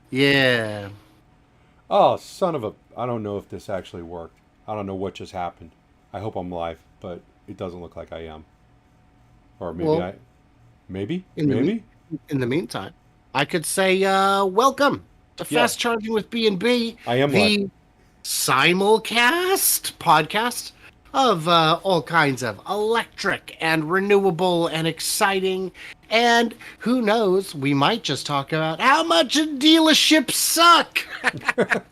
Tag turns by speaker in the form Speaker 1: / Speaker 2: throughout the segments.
Speaker 1: Yeah.
Speaker 2: Oh, son of a... I don't know if this actually worked. I don't know what just happened. I hope I'm live, but it doesn't look like I am. Or maybe
Speaker 1: Well,
Speaker 2: I... Maybe?
Speaker 1: in the me
Speaker 2: Maybe?
Speaker 1: in the meantime, I could say welcome to
Speaker 2: Yeah,
Speaker 1: Fast Charging with BnB,
Speaker 2: I am live.
Speaker 1: the simulcast podcast of all kinds of electric and renewable and exciting. And who knows, we might just talk about how much dealerships suck. I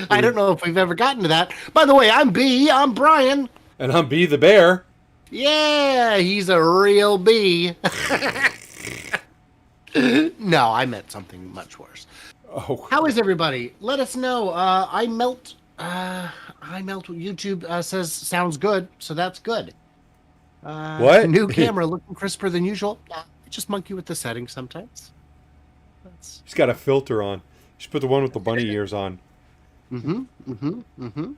Speaker 2: We,
Speaker 1: don't know if we've ever gotten to that. By the way, I'm B. I'm Brian.
Speaker 2: and I'm B the Bear.
Speaker 1: Yeah, he's a real B. No, I meant something much worse.
Speaker 2: Oh,
Speaker 1: How is everybody? Let us know. I melt what YouTube says sounds good, so that's good.
Speaker 2: what?
Speaker 1: New
Speaker 2: He's
Speaker 1: camera looking crisper than usual. Just monkey with the settings sometimes. That's
Speaker 2: got a filter on. You should put the one with the bunny ears on.
Speaker 1: mm-hmm, mm-hmm, mm-hmm.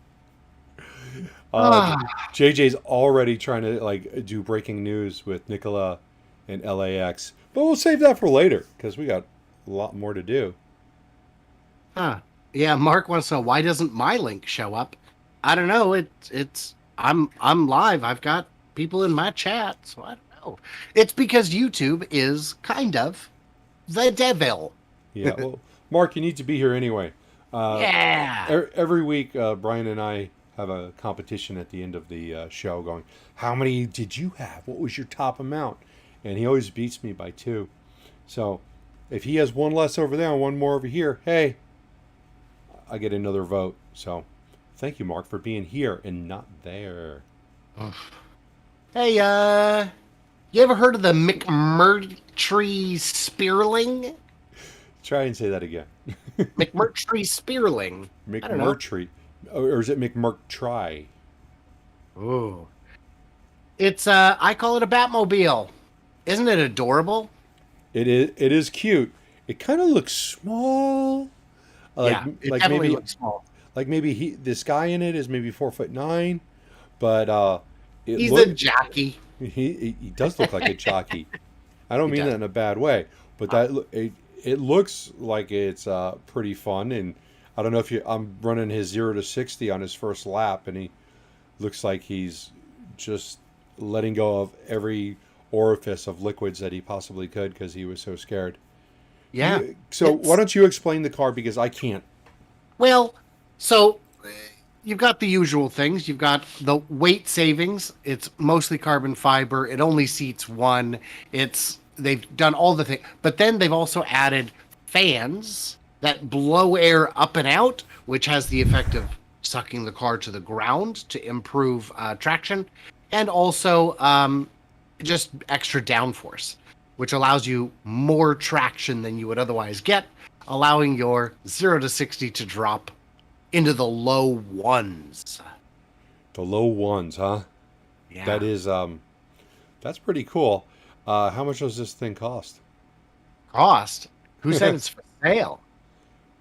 Speaker 2: Uh,
Speaker 1: Ah,
Speaker 2: JJ's already trying to like do breaking news with Nikola and LAX, but we'll save that for later because we got a lot more to do.
Speaker 1: huh. Yeah, Mark wants to know why doesn't my link show up? I don't know. I'm live. I've got people in my chat, so I don't know. It's because YouTube is kind of the devil.
Speaker 2: Yeah, well, Mark, you need to be here anyway. Uh,
Speaker 1: Yeah.
Speaker 2: every week, Brian and I have a competition at the end of the show going, how many did you have? What was your top amount? And he always beats me by two. So if he has one less over there and one more over here, hey, I get another vote. So thank you, Mark, for being here and not there.
Speaker 1: Hey, you ever heard of the McMurtry Spearling?
Speaker 2: Try and say that again.
Speaker 1: McMurtry Spearling. I don't know.
Speaker 2: McMurtry. Or is it McMurtry?
Speaker 1: Ooh. It's I call it a Batmobile. Isn't it adorable?
Speaker 2: It is cute. It kind of looks small. Like
Speaker 1: Yeah, it
Speaker 2: like
Speaker 1: definitely
Speaker 2: maybe
Speaker 1: looks small.
Speaker 2: like maybe this guy in it is maybe 4'9", but it
Speaker 1: He's a
Speaker 2: look
Speaker 1: jockey.
Speaker 2: he does look like a jockey. I don't
Speaker 1: He
Speaker 2: mean that
Speaker 1: does.
Speaker 2: in a bad way, but it looks like it's pretty fun. And I don't know if I'm running his 0 to 60 on his first lap, and he looks like he's just letting go of every orifice of liquids that he possibly could because he was so scared.
Speaker 1: Yeah.
Speaker 2: So why
Speaker 1: It's
Speaker 2: don't you explain the car because I can't.
Speaker 1: well, so you've got the usual things. You've got the weight savings. It's mostly carbon fiber. It only seats one. It's they've done all the things, but then they've also added fans that blow air up and out, which has the effect of sucking the car to the ground to improve traction, and also just extra downforce, which allows you more traction than you would otherwise get, allowing your 0 to 60 to drop into the low ones.
Speaker 2: The low ones, huh? That
Speaker 1: Yeah.
Speaker 2: is that's pretty cool. How much does this thing cost?
Speaker 1: Cost? Who said it's for sale?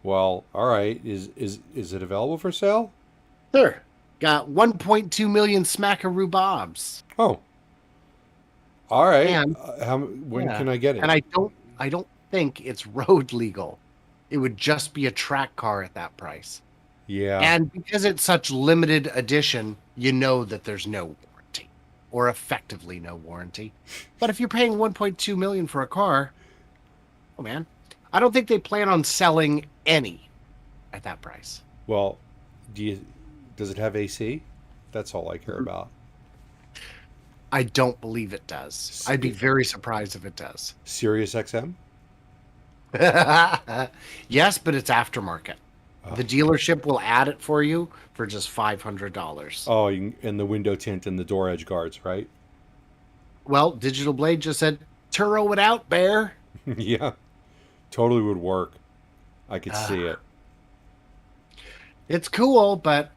Speaker 2: Well, all right. Is it available for sale?
Speaker 1: Sure. Got 1.2 million smackaroo bobs.
Speaker 2: Oh, all right.
Speaker 1: And
Speaker 2: When
Speaker 1: yeah.
Speaker 2: can I get it?
Speaker 1: And I don't think it's road legal. It would just be a track car at that price.
Speaker 2: Yeah.
Speaker 1: And because it's such limited edition, you know that there's no warranty or effectively no warranty. But if you're paying 1.2 million for a car, oh man, I don't think they plan on selling any at that price.
Speaker 2: Well, does it have AC? That's all I care about.
Speaker 1: I don't believe it does. I'd be
Speaker 2: It,
Speaker 1: very surprised if it does.
Speaker 2: Sirius XM?
Speaker 1: Yes, but it's aftermarket.
Speaker 2: Oh,
Speaker 1: The dealership will add it for you for just $500.
Speaker 2: oh, and the window tint and the door edge guards, right?
Speaker 1: Well, Digital Blade just said, Turo it out, Bear.
Speaker 2: Yeah, totally would work. I could
Speaker 1: Uh,
Speaker 2: see it.
Speaker 1: it's cool, but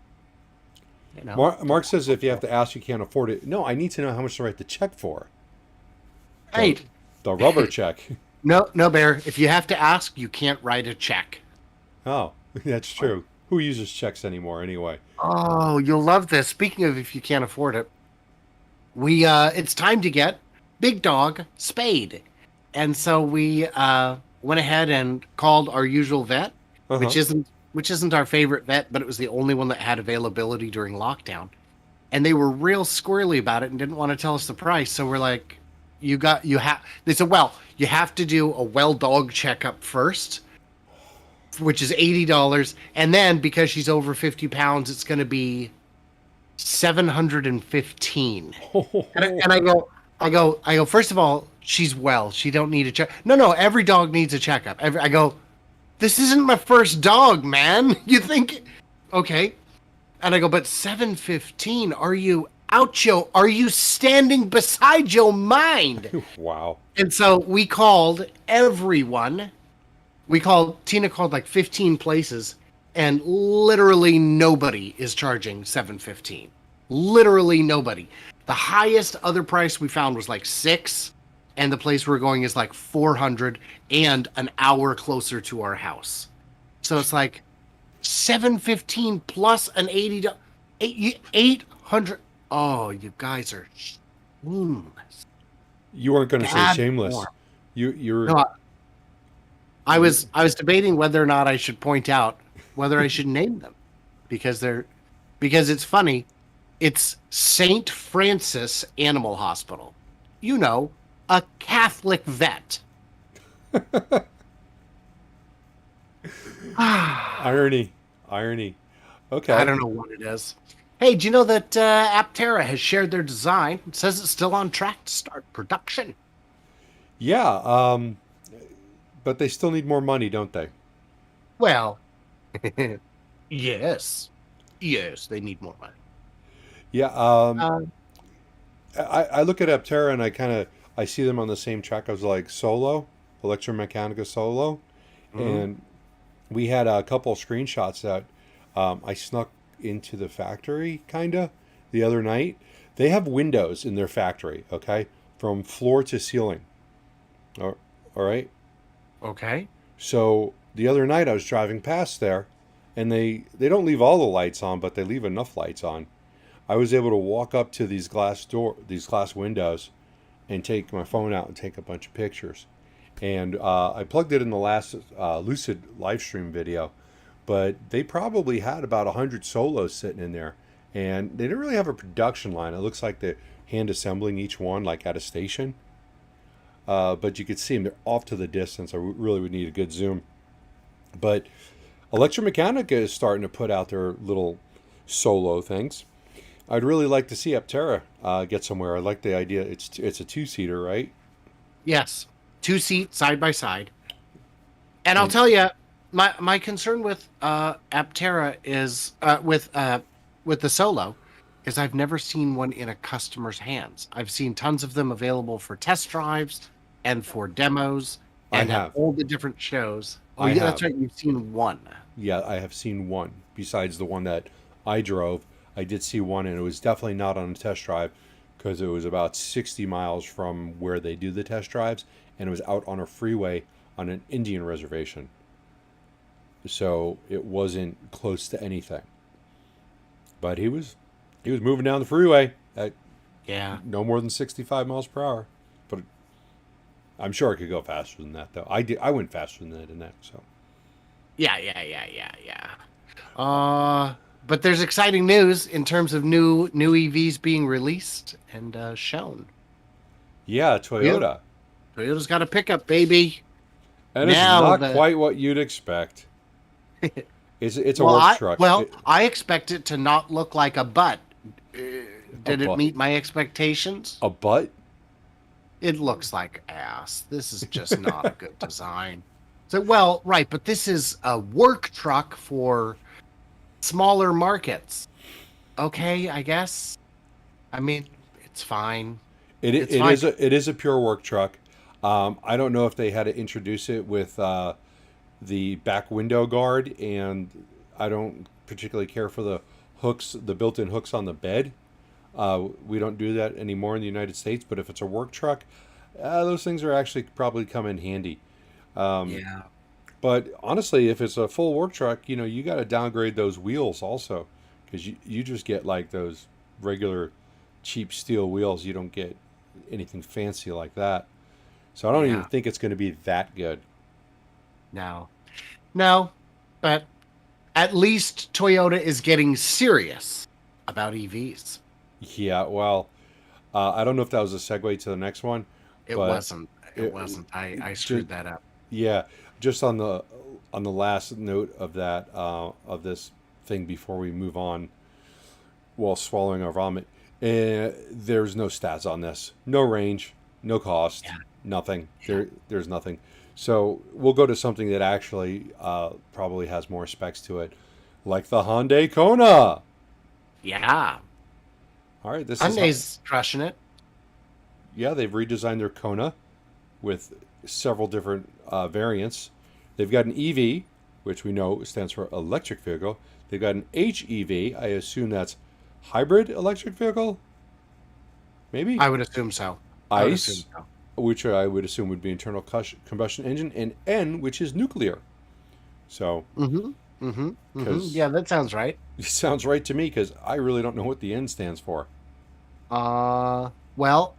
Speaker 2: Mark says if you have to ask, you can't afford it. No, I need to know how much to write the check for. The
Speaker 1: right.
Speaker 2: the rubber check.
Speaker 1: No, no, Bear. If you have to ask, you can't write a check.
Speaker 2: Oh, that's true. Who uses checks anymore anyway?
Speaker 1: Oh, you'll love this. Speaking of if you can't afford it, it's time to get Big Dog Spade. And so we went ahead and called our usual vet,
Speaker 2: Uh-huh.
Speaker 1: which isn't our favorite vet, but it was the only one that had availability during lockdown. And they were real squirrely about it and didn't want to tell us the price. So we're like, they said, well, you have to do a well dog checkup first, which is $80. And then because she's over 50 pounds, it's going to be 715. And I go, first of all, she's well. She don't need a check. No, every dog needs a checkup. I go, this isn't my first dog, man. You think, okay. And I go, but 715, are you out, yo? Are you standing beside your mind?
Speaker 2: Wow.
Speaker 1: And so we called everyone. Tina called like 15 places, and literally nobody is charging 715. Literally nobody. The highest other price we found was like 6, and the place we're going is like 400 and an hour closer to our house. So it's like 715 plus an 800. Oh, you guys are shameless.
Speaker 2: You weren't going to say
Speaker 1: Bad
Speaker 2: shameless.
Speaker 1: form.
Speaker 2: You're
Speaker 1: No, I was debating whether or not I should point out whether I should name them because it's funny. It's St. Francis Animal Hospital. You know, a Catholic vet.
Speaker 2: irony. Okay.
Speaker 1: I don't know what it is. Hey, do you know that Aptera has shared their design? It says it's still on track to start production.
Speaker 2: Yeah, but they still need more money, don't they?
Speaker 1: Well, yes. Yes, they need more money.
Speaker 2: Yeah,
Speaker 1: Uh,
Speaker 2: I look at Aptera and I see them on the same track as like Solo, Electromechanica Solo,
Speaker 1: mhm.
Speaker 2: and we had a couple of screenshots that I snuck into the factory kinda the other night. They have windows in their factory, okay, from floor to ceiling. All right.
Speaker 1: Okay.
Speaker 2: So the other night I was driving past there, and they don't leave all the lights on, but they leave enough lights on. I was able to walk up to these glass windows, and take my phone out and take a bunch of pictures. And I plugged it in the last Lucid live stream video, but they probably had about 100 solos sitting in there, and they didn't really have a production line. It looks like they're hand assembling each one like at a station. But you could see them; they're off to the distance. I really would need a good zoom. But Electromechanica is starting to put out their little solo things. I'd really like to see Aptera get somewhere. I like the idea. It's a two-seater, right?
Speaker 1: Yes. 2 seat side by side. And I'll
Speaker 2: And
Speaker 1: tell you, my concern with Aptera is with the Solo is I've never seen one in a customer's hands. I've seen tons of them available for test drives and for demos
Speaker 2: I
Speaker 1: and at
Speaker 2: have,
Speaker 1: all the different shows. Oh
Speaker 2: I
Speaker 1: yeah, that's
Speaker 2: have,
Speaker 1: right. You've seen one.
Speaker 2: yeah, I have seen one besides the one that I drove. I did see one, and it was definitely not on a test drive because it was about 60 miles from where they do the test drives, and it was out on a freeway on an Indian reservation. So it wasn't close to anything. But he was moving down the freeway at
Speaker 1: Yeah.
Speaker 2: no more than 65 miles per hour. But I'm sure it could go faster than that, though. I went faster than that in that. So
Speaker 1: Yeah. But there's exciting news in terms of new EVs being released and shown.
Speaker 2: yeah,
Speaker 1: Yeah.
Speaker 2: Toyota,
Speaker 1: Toyota's got a pickup, baby.
Speaker 2: and it's
Speaker 1: Now
Speaker 2: not
Speaker 1: the
Speaker 2: quite what you'd expect. It's a work truck.
Speaker 1: I expect it to not look like a butt. Uh,
Speaker 2: A
Speaker 1: Did it
Speaker 2: butt.
Speaker 1: meet my expectations?
Speaker 2: A butt.
Speaker 1: It looks like ass. This is just not a good design. So, well, right, but this is a work truck for smaller markets. Okay, I guess. I mean, it's fine. It's fine.
Speaker 2: It is a pure work truck. I don't know if they had to introduce it with the back window guard, and I don't particularly care for the built-in hooks on the bed. We don't do that anymore in the United States, but if it's a work truck, those things are actually probably come in handy. Um,
Speaker 1: Yeah.
Speaker 2: but honestly, if it's a full work truck, you got to downgrade those wheels also, because you just get like those regular cheap steel wheels. You don't get anything fancy like that. So I don't even
Speaker 1: Yeah.
Speaker 2: think it's going to be that good.
Speaker 1: No, no, but at least Toyota is getting serious about EVs.
Speaker 2: Yeah, well, I don't know if that was a segue to the next one,
Speaker 1: It
Speaker 2: but
Speaker 1: wasn't. It
Speaker 2: it,
Speaker 1: wasn't. I
Speaker 2: just
Speaker 1: screwed that up.
Speaker 2: yeah, just on the last note of that of this thing before we move on, while swallowing our vomit, there's no stats on this, no range, no cost,
Speaker 1: Yeah.
Speaker 2: nothing.
Speaker 1: Yeah.
Speaker 2: There's nothing. So we'll go to something that actually probably has more specs to it, like the Hyundai Kona.
Speaker 1: Yeah.
Speaker 2: All right, this is
Speaker 1: Hyundai's crushing it.
Speaker 2: yeah, they've redesigned their Kona with several different variants. They've got an EV, which we know stands for electric vehicle. They've got an HEV. I assume that's hybrid electric vehicle. Maybe
Speaker 1: I would assume so. I would assume
Speaker 2: ICE,
Speaker 1: so.
Speaker 2: which I would assume would be internal combustion engine, and N, which is nuclear. So,
Speaker 1: Mm-hmm. Mm-hmm. Mm-hmm.
Speaker 2: because
Speaker 1: Yeah, that sounds right.
Speaker 2: it sounds right to me, because I really don't know what the N stands for.
Speaker 1: Well,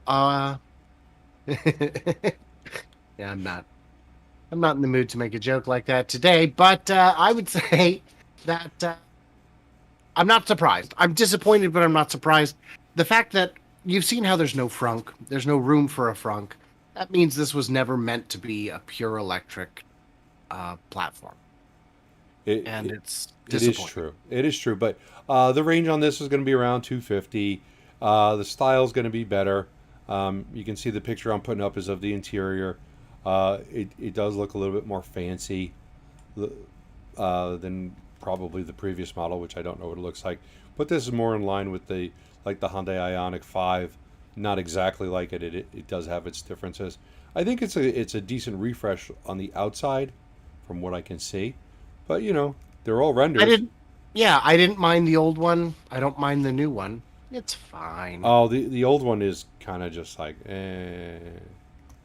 Speaker 1: yeah, I'm not in the mood to make a joke like that today, but I would say that I'm not surprised. I'm disappointed, but I'm not surprised. The fact that you've seen how there's no room for a frunk, that means this was never meant to be a pure electric platform,
Speaker 2: It,
Speaker 1: and
Speaker 2: it,
Speaker 1: it's
Speaker 2: it is
Speaker 1: disappointing.
Speaker 2: true. It is true. But the range on this is going to be around 250. The style is going to be better. You can see the picture I'm putting up is of the interior. It does look a little bit more fancy than probably the previous model, which I don't know what it looks like. But this is more in line with the Hyundai Ioniq 5. Not exactly like it. It does have its differences. I think it's a decent refresh on the outside, from what I can see. But they're all
Speaker 1: I
Speaker 2: renders.
Speaker 1: didn't. Yeah, I didn't mind the old one. I don't mind the new one. It's fine.
Speaker 2: Oh, the old one is kind of just like, eh.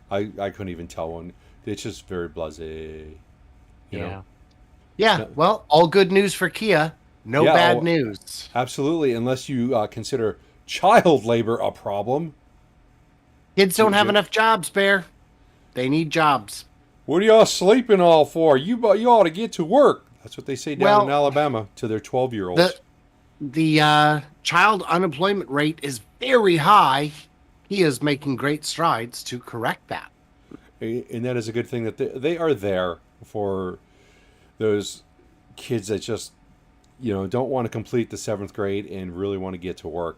Speaker 2: I couldn't even tell one. It's just very blasé, you
Speaker 1: Yeah.
Speaker 2: know.
Speaker 1: Yeah.
Speaker 2: No-
Speaker 1: Well, all good news for Kia. No
Speaker 2: Yeah,
Speaker 1: bad
Speaker 2: oh,
Speaker 1: news.
Speaker 2: absolutely. Unless you consider child labor a problem.
Speaker 1: Kids don't have
Speaker 2: J-
Speaker 1: enough jobs, Bear. They need jobs.
Speaker 2: What are y'all sleeping all for? You ought to get to work. That's what they say down in
Speaker 1: Well,
Speaker 2: Alabama to their 12-year-olds.
Speaker 1: the child unemployment rate is very high. He is making great strides to correct that.
Speaker 2: And that is a good thing that they are there for those kids that just don't want to complete the seventh grade and really want to get to work.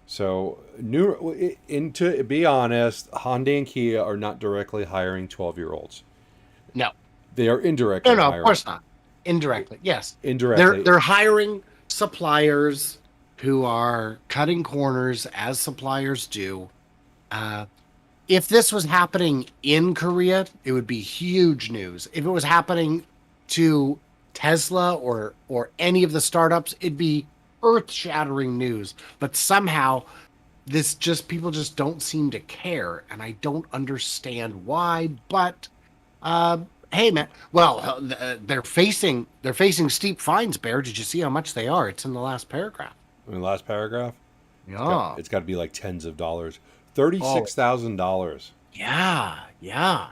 Speaker 2: So, and to be honest, Honda and Kia are not directly hiring 12-year-olds.
Speaker 1: No,
Speaker 2: They are
Speaker 1: no,
Speaker 2: indirectly
Speaker 1: no. Of
Speaker 2: hiring.
Speaker 1: course not. Indirectly, yes.
Speaker 2: Indirectly.
Speaker 1: They're hiring suppliers who are cutting corners as suppliers do. Uh, if this was happening in Korea, it would be huge news. If it was happening to Tesla or any of the startups, it'd be earth-shattering news. But somehow people just don't seem to care, and I don't understand why. But hey, man, well, they're facing steep fines. Bear, did you see how much they are? It's in the last paragraph.
Speaker 2: In the last paragraph,
Speaker 1: Yeah.
Speaker 2: it's got to be like tens of dollars.
Speaker 1: Oh,
Speaker 2: $36,000.
Speaker 1: yeah, yeah,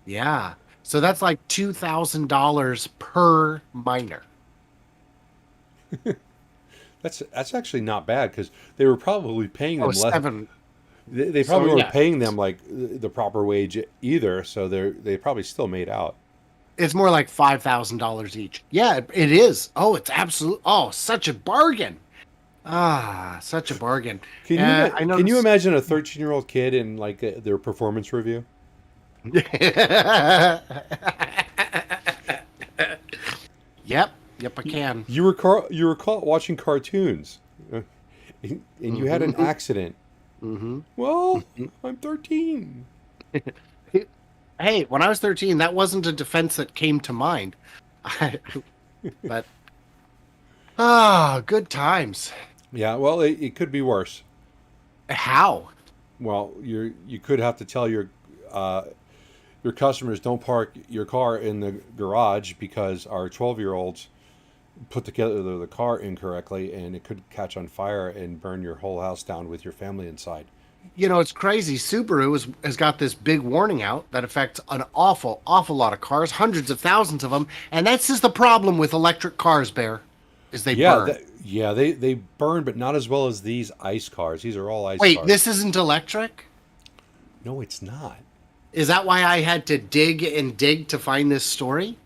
Speaker 1: yeah. So that's like $2,000 per minor.
Speaker 2: That's actually not bad, because they were probably paying
Speaker 1: Oh,
Speaker 2: them less.
Speaker 1: seven.
Speaker 2: They
Speaker 1: So
Speaker 2: probably weren't
Speaker 1: yeah,
Speaker 2: paying them like the proper wage either, so they probably still made out.
Speaker 1: it's more like $5,000 each. Yeah, it is. Oh, it's absolute. Oh, such a bargain. Ah, such a bargain. I
Speaker 2: Can you
Speaker 1: noticed.
Speaker 2: imagine a 13-year-old kid in like their performance review?
Speaker 1: Yep, yep, I can.
Speaker 2: You were caught watching cartoons, and you had an
Speaker 1: Hmm.
Speaker 2: accident.
Speaker 1: Hmm.
Speaker 2: Well, I'm 13.
Speaker 1: Hey, when I was 13, that wasn't a defense that came to mind. But good times.
Speaker 2: Yeah, well, it could be worse.
Speaker 1: How?
Speaker 2: Well, you could have to tell your customers, don't park your car in the garage, because our 12-year-olds put together the car incorrectly, and it could catch on fire and burn your whole house down with your family inside.
Speaker 1: It's crazy. Has got this big warning out that affects an awful lot of cars, hundreds of thousands of them, and that's just the problem with electric cars, Bear, is they
Speaker 2: Yeah,
Speaker 1: burn.
Speaker 2: they burn, but not as well as these ice cars. These are all ice
Speaker 1: Wait,
Speaker 2: cars.
Speaker 1: this isn't electric?
Speaker 2: No, it's not.
Speaker 1: Is that why I had to dig and dig to find this story?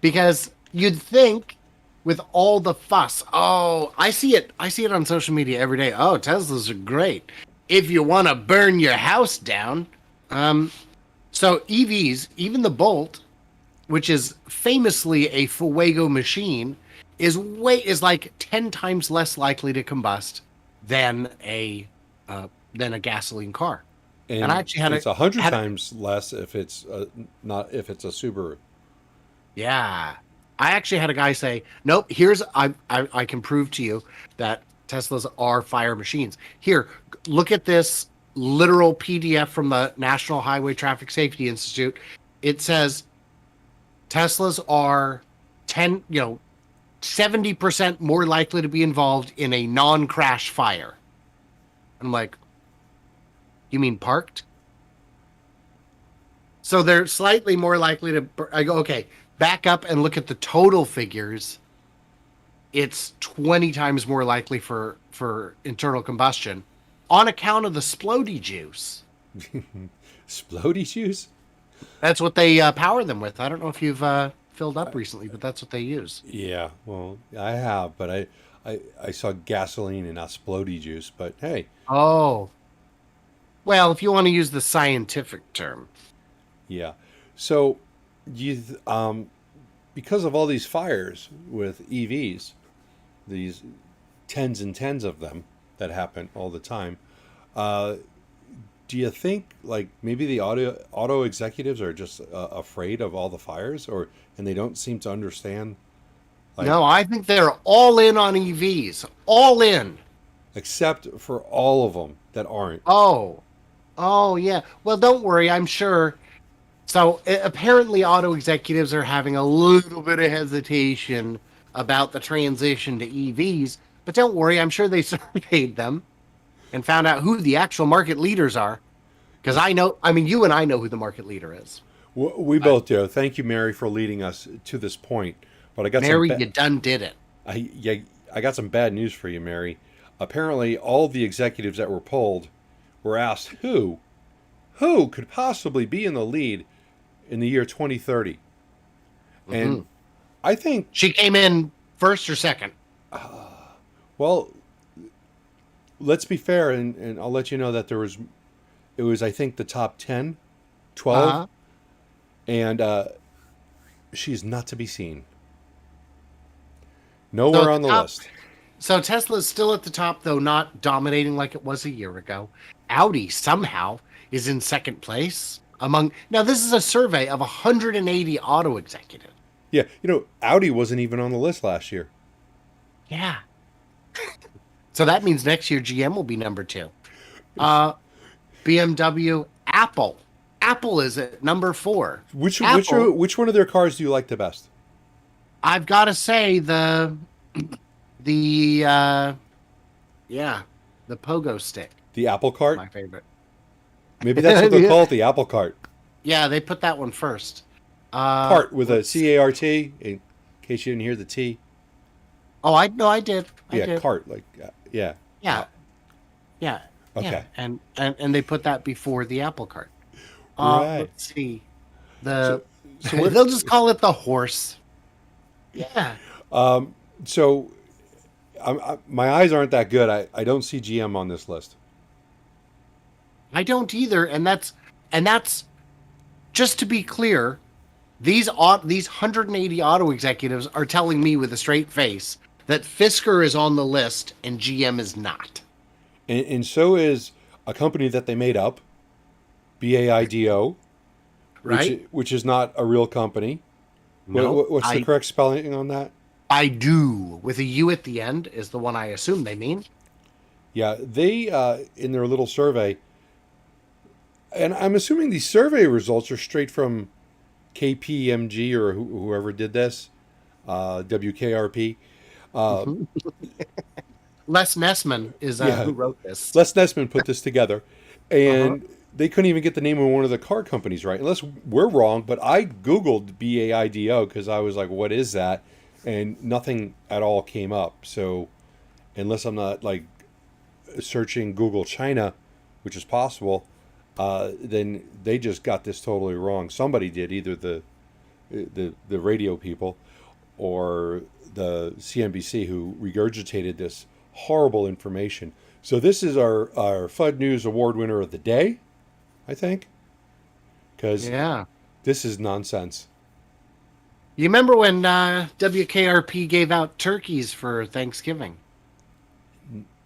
Speaker 1: Because you'd think with all the fuss, oh, I see it on social media every day. Oh, Teslas are great. If you want to burn your house down. So EVs, even the Bolt, which is famously a fuego machine, is like 10 times less likely to combust than a gasoline car. And I
Speaker 2: And
Speaker 1: actually had
Speaker 2: it's 100
Speaker 1: had a,
Speaker 2: times less if it's not if it's a Subaru.
Speaker 1: yeah. I actually had a guy say, "Nope, I can prove to you that Teslas are fire machines. Here, look at this literal PDF from the National Highway Traffic Safety Institute. It says Teslas are 70% more likely to be involved in a non-crash fire." I'm like, "You mean parked?" So they're slightly more likely to. I go, okay, back up and look at the total figures. It's 20 times more likely for internal combustion on account of the splody juice.
Speaker 2: Splody shoes?
Speaker 1: That's what they power them with. I don't know if you've filled up recently, but that's what they use.
Speaker 2: Yeah, well, I have, but I saw gasoline and not splody juice. But hey,
Speaker 1: Oh, well, if you want to use the scientific term.
Speaker 2: yeah. So you because of all these fires with EVs, these tens and tens of them that happen all the time. Uh, do you think like maybe the auto executives are just afraid of all the fires, or and they don't seem to understand like
Speaker 1: No, I think they're all in on EVs. All in.
Speaker 2: except for all of them that aren't.
Speaker 1: Oh, oh yeah. Well, don't worry. I'm sure. So apparently, auto executives are having a little bit of hesitation about the transition to EVs. But don't worry, I'm sure they surveyed them and found out who the actual market leaders are. Because I know, I mean, you and I know who the market leader is.
Speaker 2: We both do. Thank you, Mary, for leading us to this point. But I got some
Speaker 1: Mary, you done did it.
Speaker 2: yeah, I got some bad news for you, Mary. Apparently, all the executives that were polled were asked who could possibly be in the lead in the year 2030. And I think,
Speaker 1: She came in first or second.
Speaker 2: well, let's be fair, and I'll let you know that it was, I think, the top 10, 12,
Speaker 1: Uh-huh.
Speaker 2: and she's not to be seen.
Speaker 1: So
Speaker 2: Nowhere
Speaker 1: at
Speaker 2: on
Speaker 1: the
Speaker 2: the
Speaker 1: top,
Speaker 2: list.
Speaker 1: so Tesla's still at the top, though not dominating like it was a year ago. Audi somehow is in second place among. Now, this is a survey of 180 auto executives.
Speaker 2: Yeah, Audi wasn't even on the list last year.
Speaker 1: Yeah. So that means next year GM will be number two. Uh, BMW, Apple. Apple is at number four. Apple,
Speaker 2: Which one of their cars do you like the best?
Speaker 1: I've got to say the yeah, the pogo stick,
Speaker 2: The Apple Cart?
Speaker 1: my favorite.
Speaker 2: Maybe that's what they call it, the Apple Cart.
Speaker 1: Yeah, they put that one first.
Speaker 2: Cart with a
Speaker 1: Let's see.
Speaker 2: CART, in case you didn't hear the T.
Speaker 1: Oh, I no, I did. I
Speaker 2: Yeah,
Speaker 1: did.
Speaker 2: cart, like, yeah.
Speaker 1: Yeah, yeah,
Speaker 2: Okay.
Speaker 1: yeah. And they put that before the Apple Cart.
Speaker 2: Right.
Speaker 1: Let's see. The
Speaker 2: So what,
Speaker 1: they'll just call it the horse. Yeah.
Speaker 2: so my eyes aren't that good. I don't see GM on this list.
Speaker 1: I don't either, and that's just to be clear. These 180 auto executives are telling me with a straight face that Fisker is on the list and GM is not.
Speaker 2: And so is a company that they made up, BAIDO,
Speaker 1: Right?
Speaker 2: which is not a real company.
Speaker 1: No,
Speaker 2: What's the
Speaker 1: I
Speaker 2: correct spelling on that?
Speaker 1: I do with a U at the end is the one I assume they mean.
Speaker 2: Yeah, they in their little survey, and I'm assuming these survey results are straight from KPMG or whoever did this, WKRP. Uh,
Speaker 1: Les Nessman is
Speaker 2: Yeah,
Speaker 1: who wrote this.
Speaker 2: Les Nessman put this together,
Speaker 1: Uh-huh.
Speaker 2: and they couldn't even get the name of one of the car companies right. Unless we're wrong, but I Googled BAIDO because I was like, what is that? And nothing at all came up. So, unless I'm not like searching Google China, which is possible, then they just got this totally wrong. Somebody did, either the radio people or the CNBC, who regurgitated this horrible information. So this is our FUD News Award winner of the day, I think, because
Speaker 1: Yeah.
Speaker 2: this is nonsense.
Speaker 1: You remember when WKRP gave out turkeys for Thanksgiving?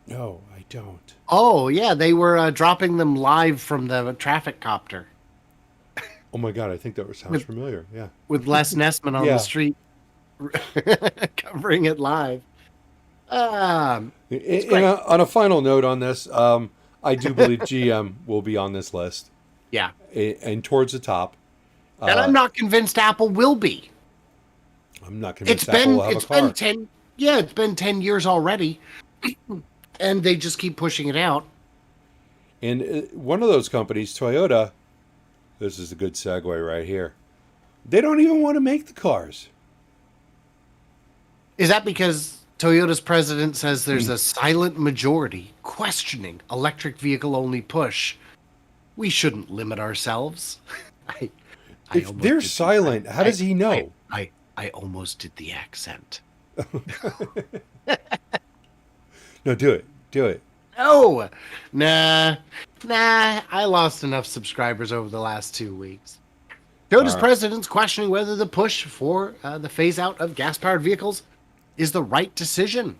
Speaker 2: No, I don't.
Speaker 1: Oh, yeah. They were dropping them live from the traffic copter
Speaker 2: Oh my God, I think that sounds familiar. Yeah.
Speaker 1: with Les Nessman on
Speaker 2: Yeah.
Speaker 1: the street covering it live. It's great.
Speaker 2: On a final note on this, I do believe GM will be on this list
Speaker 1: Yeah.
Speaker 2: and towards the top.
Speaker 1: And I'm not convinced Apple will be.
Speaker 2: I'm not convinced Apple will have
Speaker 1: It's
Speaker 2: a car.
Speaker 1: been 10 yeah, it's been 10 years already. And they just keep pushing it out.
Speaker 2: And one of those companies, Toyota, this is a good segue right here. They don't even want to make the cars.
Speaker 1: Is that because Toyota's president says there's a silent majority questioning electric vehicle only push? We shouldn't limit ourselves. I
Speaker 2: If
Speaker 1: almost
Speaker 2: they're
Speaker 1: did-
Speaker 2: silent, how does he know?
Speaker 1: I almost did the accent.
Speaker 2: No, do it. Do it.
Speaker 1: Oh, nah. I lost enough subscribers over the last 2 weeks. Toyota's
Speaker 2: right.
Speaker 1: president's questioning whether the push for the phase out of gas-powered vehicles is the right decision.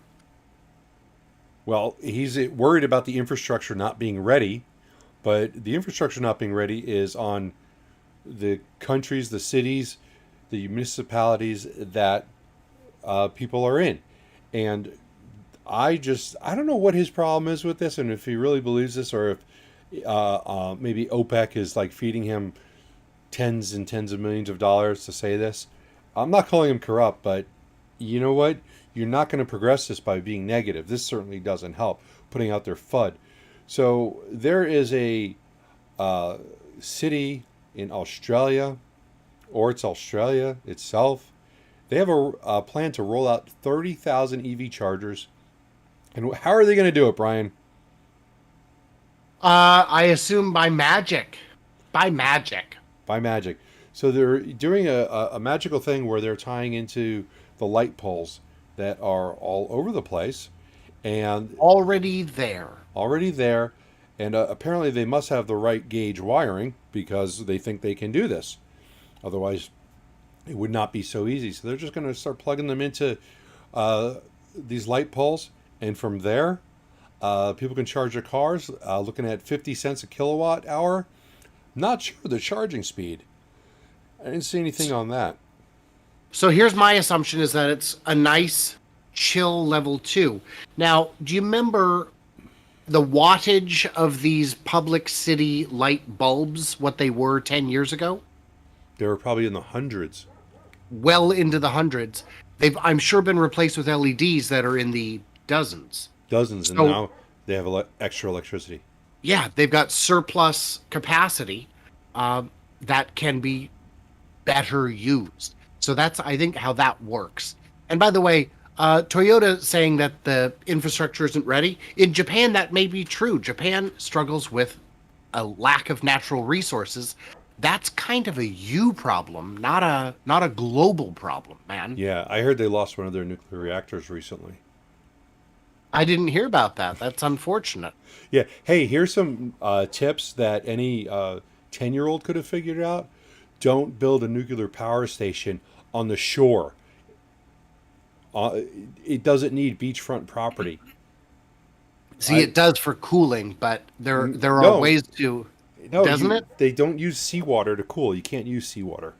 Speaker 2: Well, he's worried about the infrastructure not being ready, but the infrastructure not being ready is on the countries, the cities, the municipalities that people are in. And I don't know what his problem is with this, and if he really believes this, or if maybe OPEC is like feeding him tens and tens of millions of dollars to say this. I'm not calling him corrupt, but you know what? You're not going to progress this by being negative. This certainly doesn't help, putting out their FUD. So there is a city in Australia, or it's Australia itself. They have a plan to roll out 30,000 EV chargers. And how are they going to do it, Brian?
Speaker 1: I assume by magic. By magic.
Speaker 2: By magic. So they're doing a magical thing where they're tying into the light poles that are all over the place and
Speaker 1: Already there.
Speaker 2: And apparently they must have the right gauge wiring because they think they can do this. Otherwise, it would not be so easy. So they're just going to start plugging them into these light poles. And from there, people can charge their cars, looking at 50 cents a kilowatt hour. Not sure the charging speed. I didn't see anything on that.
Speaker 1: So here's my assumption is that it's a nice chill level 2. Now, do you remember the wattage of these public city light bulbs, what they were 10 years ago?
Speaker 2: They were probably in the hundreds.
Speaker 1: Well into the hundreds. They've, I'm sure, been replaced with LEDs that are in the dozens.
Speaker 2: Dozens, and
Speaker 1: So-
Speaker 2: now they have extra electricity.
Speaker 1: Yeah, they've got surplus capacity that can be better used. So that's, I think, how that works. And by the way, Toyota saying that the infrastructure isn't ready. In Japan, that may be true. Japan struggles with a lack of natural resources. That's kind of a you problem, not a global problem, man.
Speaker 2: Yeah, I heard they lost one of their nuclear reactors recently.
Speaker 1: I didn't hear about that. That's unfortunate.
Speaker 2: Yeah. Hey, here's some tips that any 10-year-old could have figured out. Don't build a nuclear power station on the shore. It doesn't need beachfront property.
Speaker 1: See, it does for cooling, but there are
Speaker 2: No.
Speaker 1: ways to.
Speaker 2: No,
Speaker 1: Doesn't it?
Speaker 2: They don't use seawater to cool. You can't use seawater.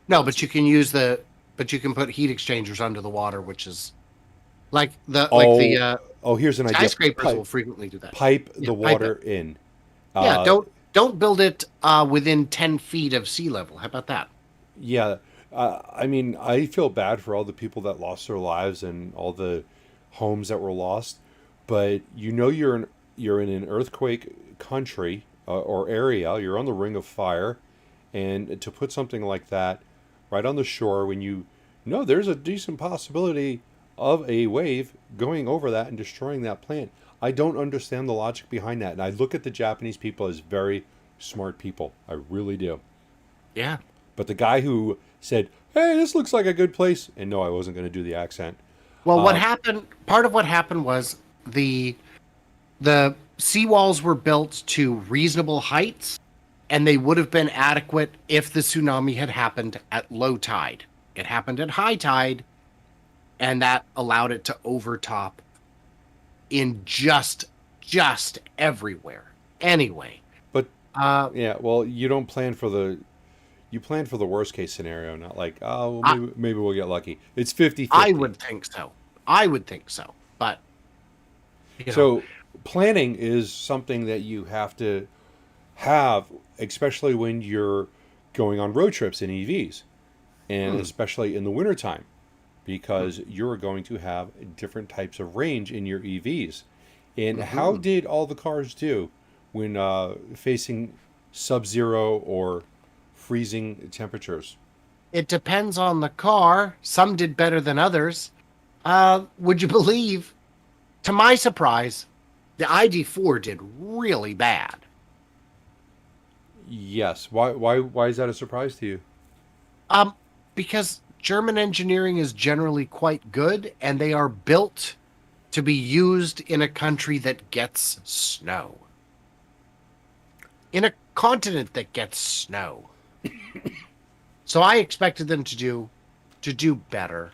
Speaker 1: No, but you can use but you can put heat exchangers under the water, which is like
Speaker 2: Here's an idea.
Speaker 1: skyscrapers will frequently do that.
Speaker 2: Pipe
Speaker 1: Yeah,
Speaker 2: the
Speaker 1: pipe
Speaker 2: water in.
Speaker 1: Yeah, don't build it within 10 feet of sea level. How about that?
Speaker 2: Yeah, I mean, I feel bad for all the people that lost their lives and all the homes that were lost, but you're in an earthquake country or area. You're on the ring of fire, and to put something like that right on the shore when you know there's a decent possibility of a wave going over that and destroying that plant. I don't understand the logic behind that, and I look at the Japanese people as very smart people. I really do.
Speaker 1: Yeah.
Speaker 2: But the guy who said, "Hey, this looks like a good place," and no, I wasn't going to do the accent.
Speaker 1: Well, what happened? Part of what happened was the seawalls were built to reasonable heights, and they would have been adequate if the tsunami had happened at low tide. It happened at high tide, and that allowed it to overtop in just everywhere. Anyway,
Speaker 2: But
Speaker 1: uh,
Speaker 2: yeah, well, you plan for the worst case scenario, not like, oh, well,
Speaker 1: I,
Speaker 2: maybe we'll get lucky. It's 50
Speaker 1: I
Speaker 2: 50.
Speaker 1: would think so. I would think so. But you know,
Speaker 2: So planning is something that you have to have, especially when you're going on road trips in EVs, and especially in the wintertime, because you're going to have different types of range in your EVs. And how did all the cars do when facing sub-zero or freezing temperatures?
Speaker 1: it depends on the car. Some did better than others. Would you believe? To my surprise, the ID4 did really bad.
Speaker 2: Yes. Why is that a surprise to you?
Speaker 1: Um, because German engineering is generally quite good, and they are built to be used in a country that gets snow. In a continent that gets snow. So I expected them to do better.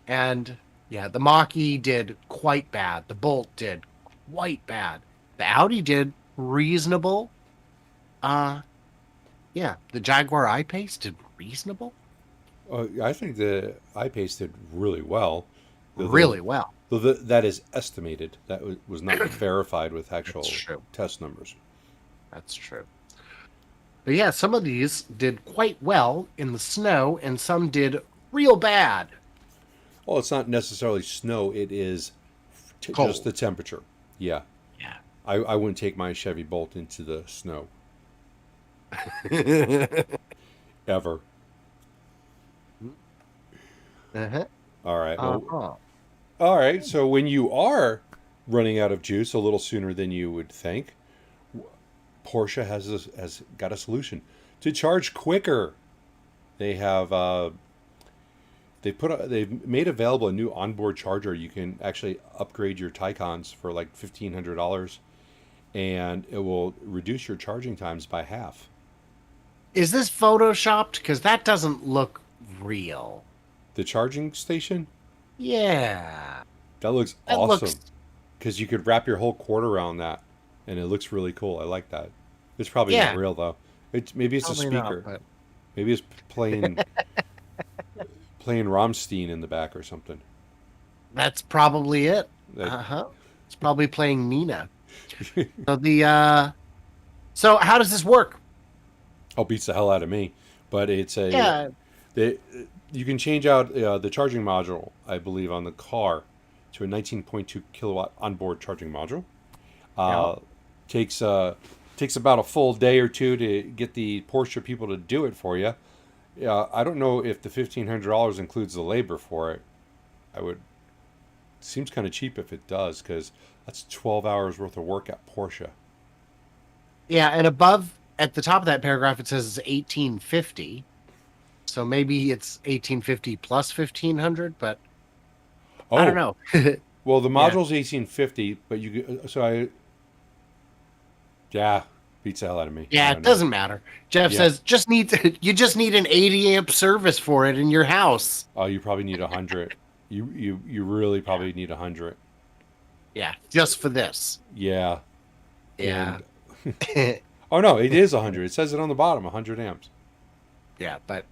Speaker 1: And yeah, the Mach-E did quite bad. The Bolt did quite bad. The Audi did reasonable. Yeah, the Jaguar I-Pace did reasonable.
Speaker 2: I think the I-Pace did really well.
Speaker 1: Really well.
Speaker 2: Though that is estimated. That was not verified with actual
Speaker 1: That's true.
Speaker 2: test numbers.
Speaker 1: That's true. But yeah, some of these did quite well in the snow, and some did real bad.
Speaker 2: Well, it's not necessarily snow. It is
Speaker 1: Cold.
Speaker 2: just the temperature. Yeah.
Speaker 1: Yeah.
Speaker 2: I wouldn't take my Chevy Bolt into the snow. Ever.
Speaker 1: Uh-huh.
Speaker 2: All right. Well,
Speaker 1: Uh-huh.
Speaker 2: all right. So when you are running out of juice a little sooner than you would think, Porsche has got a solution to charge quicker. They have they've made available a new onboard charger. You can actually upgrade your Taycans for like $1,500, and it will reduce your charging times by half.
Speaker 1: Is this photoshopped? Because that doesn't look real.
Speaker 2: The charging station,
Speaker 1: Yeah.
Speaker 2: that looks
Speaker 1: That
Speaker 2: awesome
Speaker 1: looks...
Speaker 2: because you could wrap your whole quad around that, and it looks really cool. I like that. It's probably
Speaker 1: Yeah.
Speaker 2: not real though. Maybe it's
Speaker 1: Probably
Speaker 2: a
Speaker 1: not,
Speaker 2: speaker.
Speaker 1: but...
Speaker 2: Maybe it's playing Rammstein in the back or something.
Speaker 1: That's probably it.
Speaker 2: That-
Speaker 1: Uh-huh. It's probably playing Nina. So how does this work?
Speaker 2: Oh, beats the hell out of me. But it's a
Speaker 1: Yeah.
Speaker 2: they, you can change out the charging module, I believe, on the car to a 19.2 kilowatt onboard charging module. Takes about a full day or two to get the Porsche people to do it for you. I don't know if the $1,500 includes the labor for it. Seems kind of cheap if it does, because that's 12 hours worth of work at Porsche.
Speaker 1: Yeah, and above at the top of that paragraph it says it's 1850. So maybe it's 1850 plus 1,500, but I don't know.
Speaker 2: Well, the module's 1850, but beats the hell out of me.
Speaker 1: Yeah, it doesn't matter. Jeff says you just need an 80 amp service for it in your house.
Speaker 2: Oh, you probably need 100. You really probably need 100.
Speaker 1: Yeah, just for this.
Speaker 2: Yeah.
Speaker 1: Yeah.
Speaker 2: Oh no, it is 100. It says it on the bottom, 100 amps.
Speaker 1: Yeah, but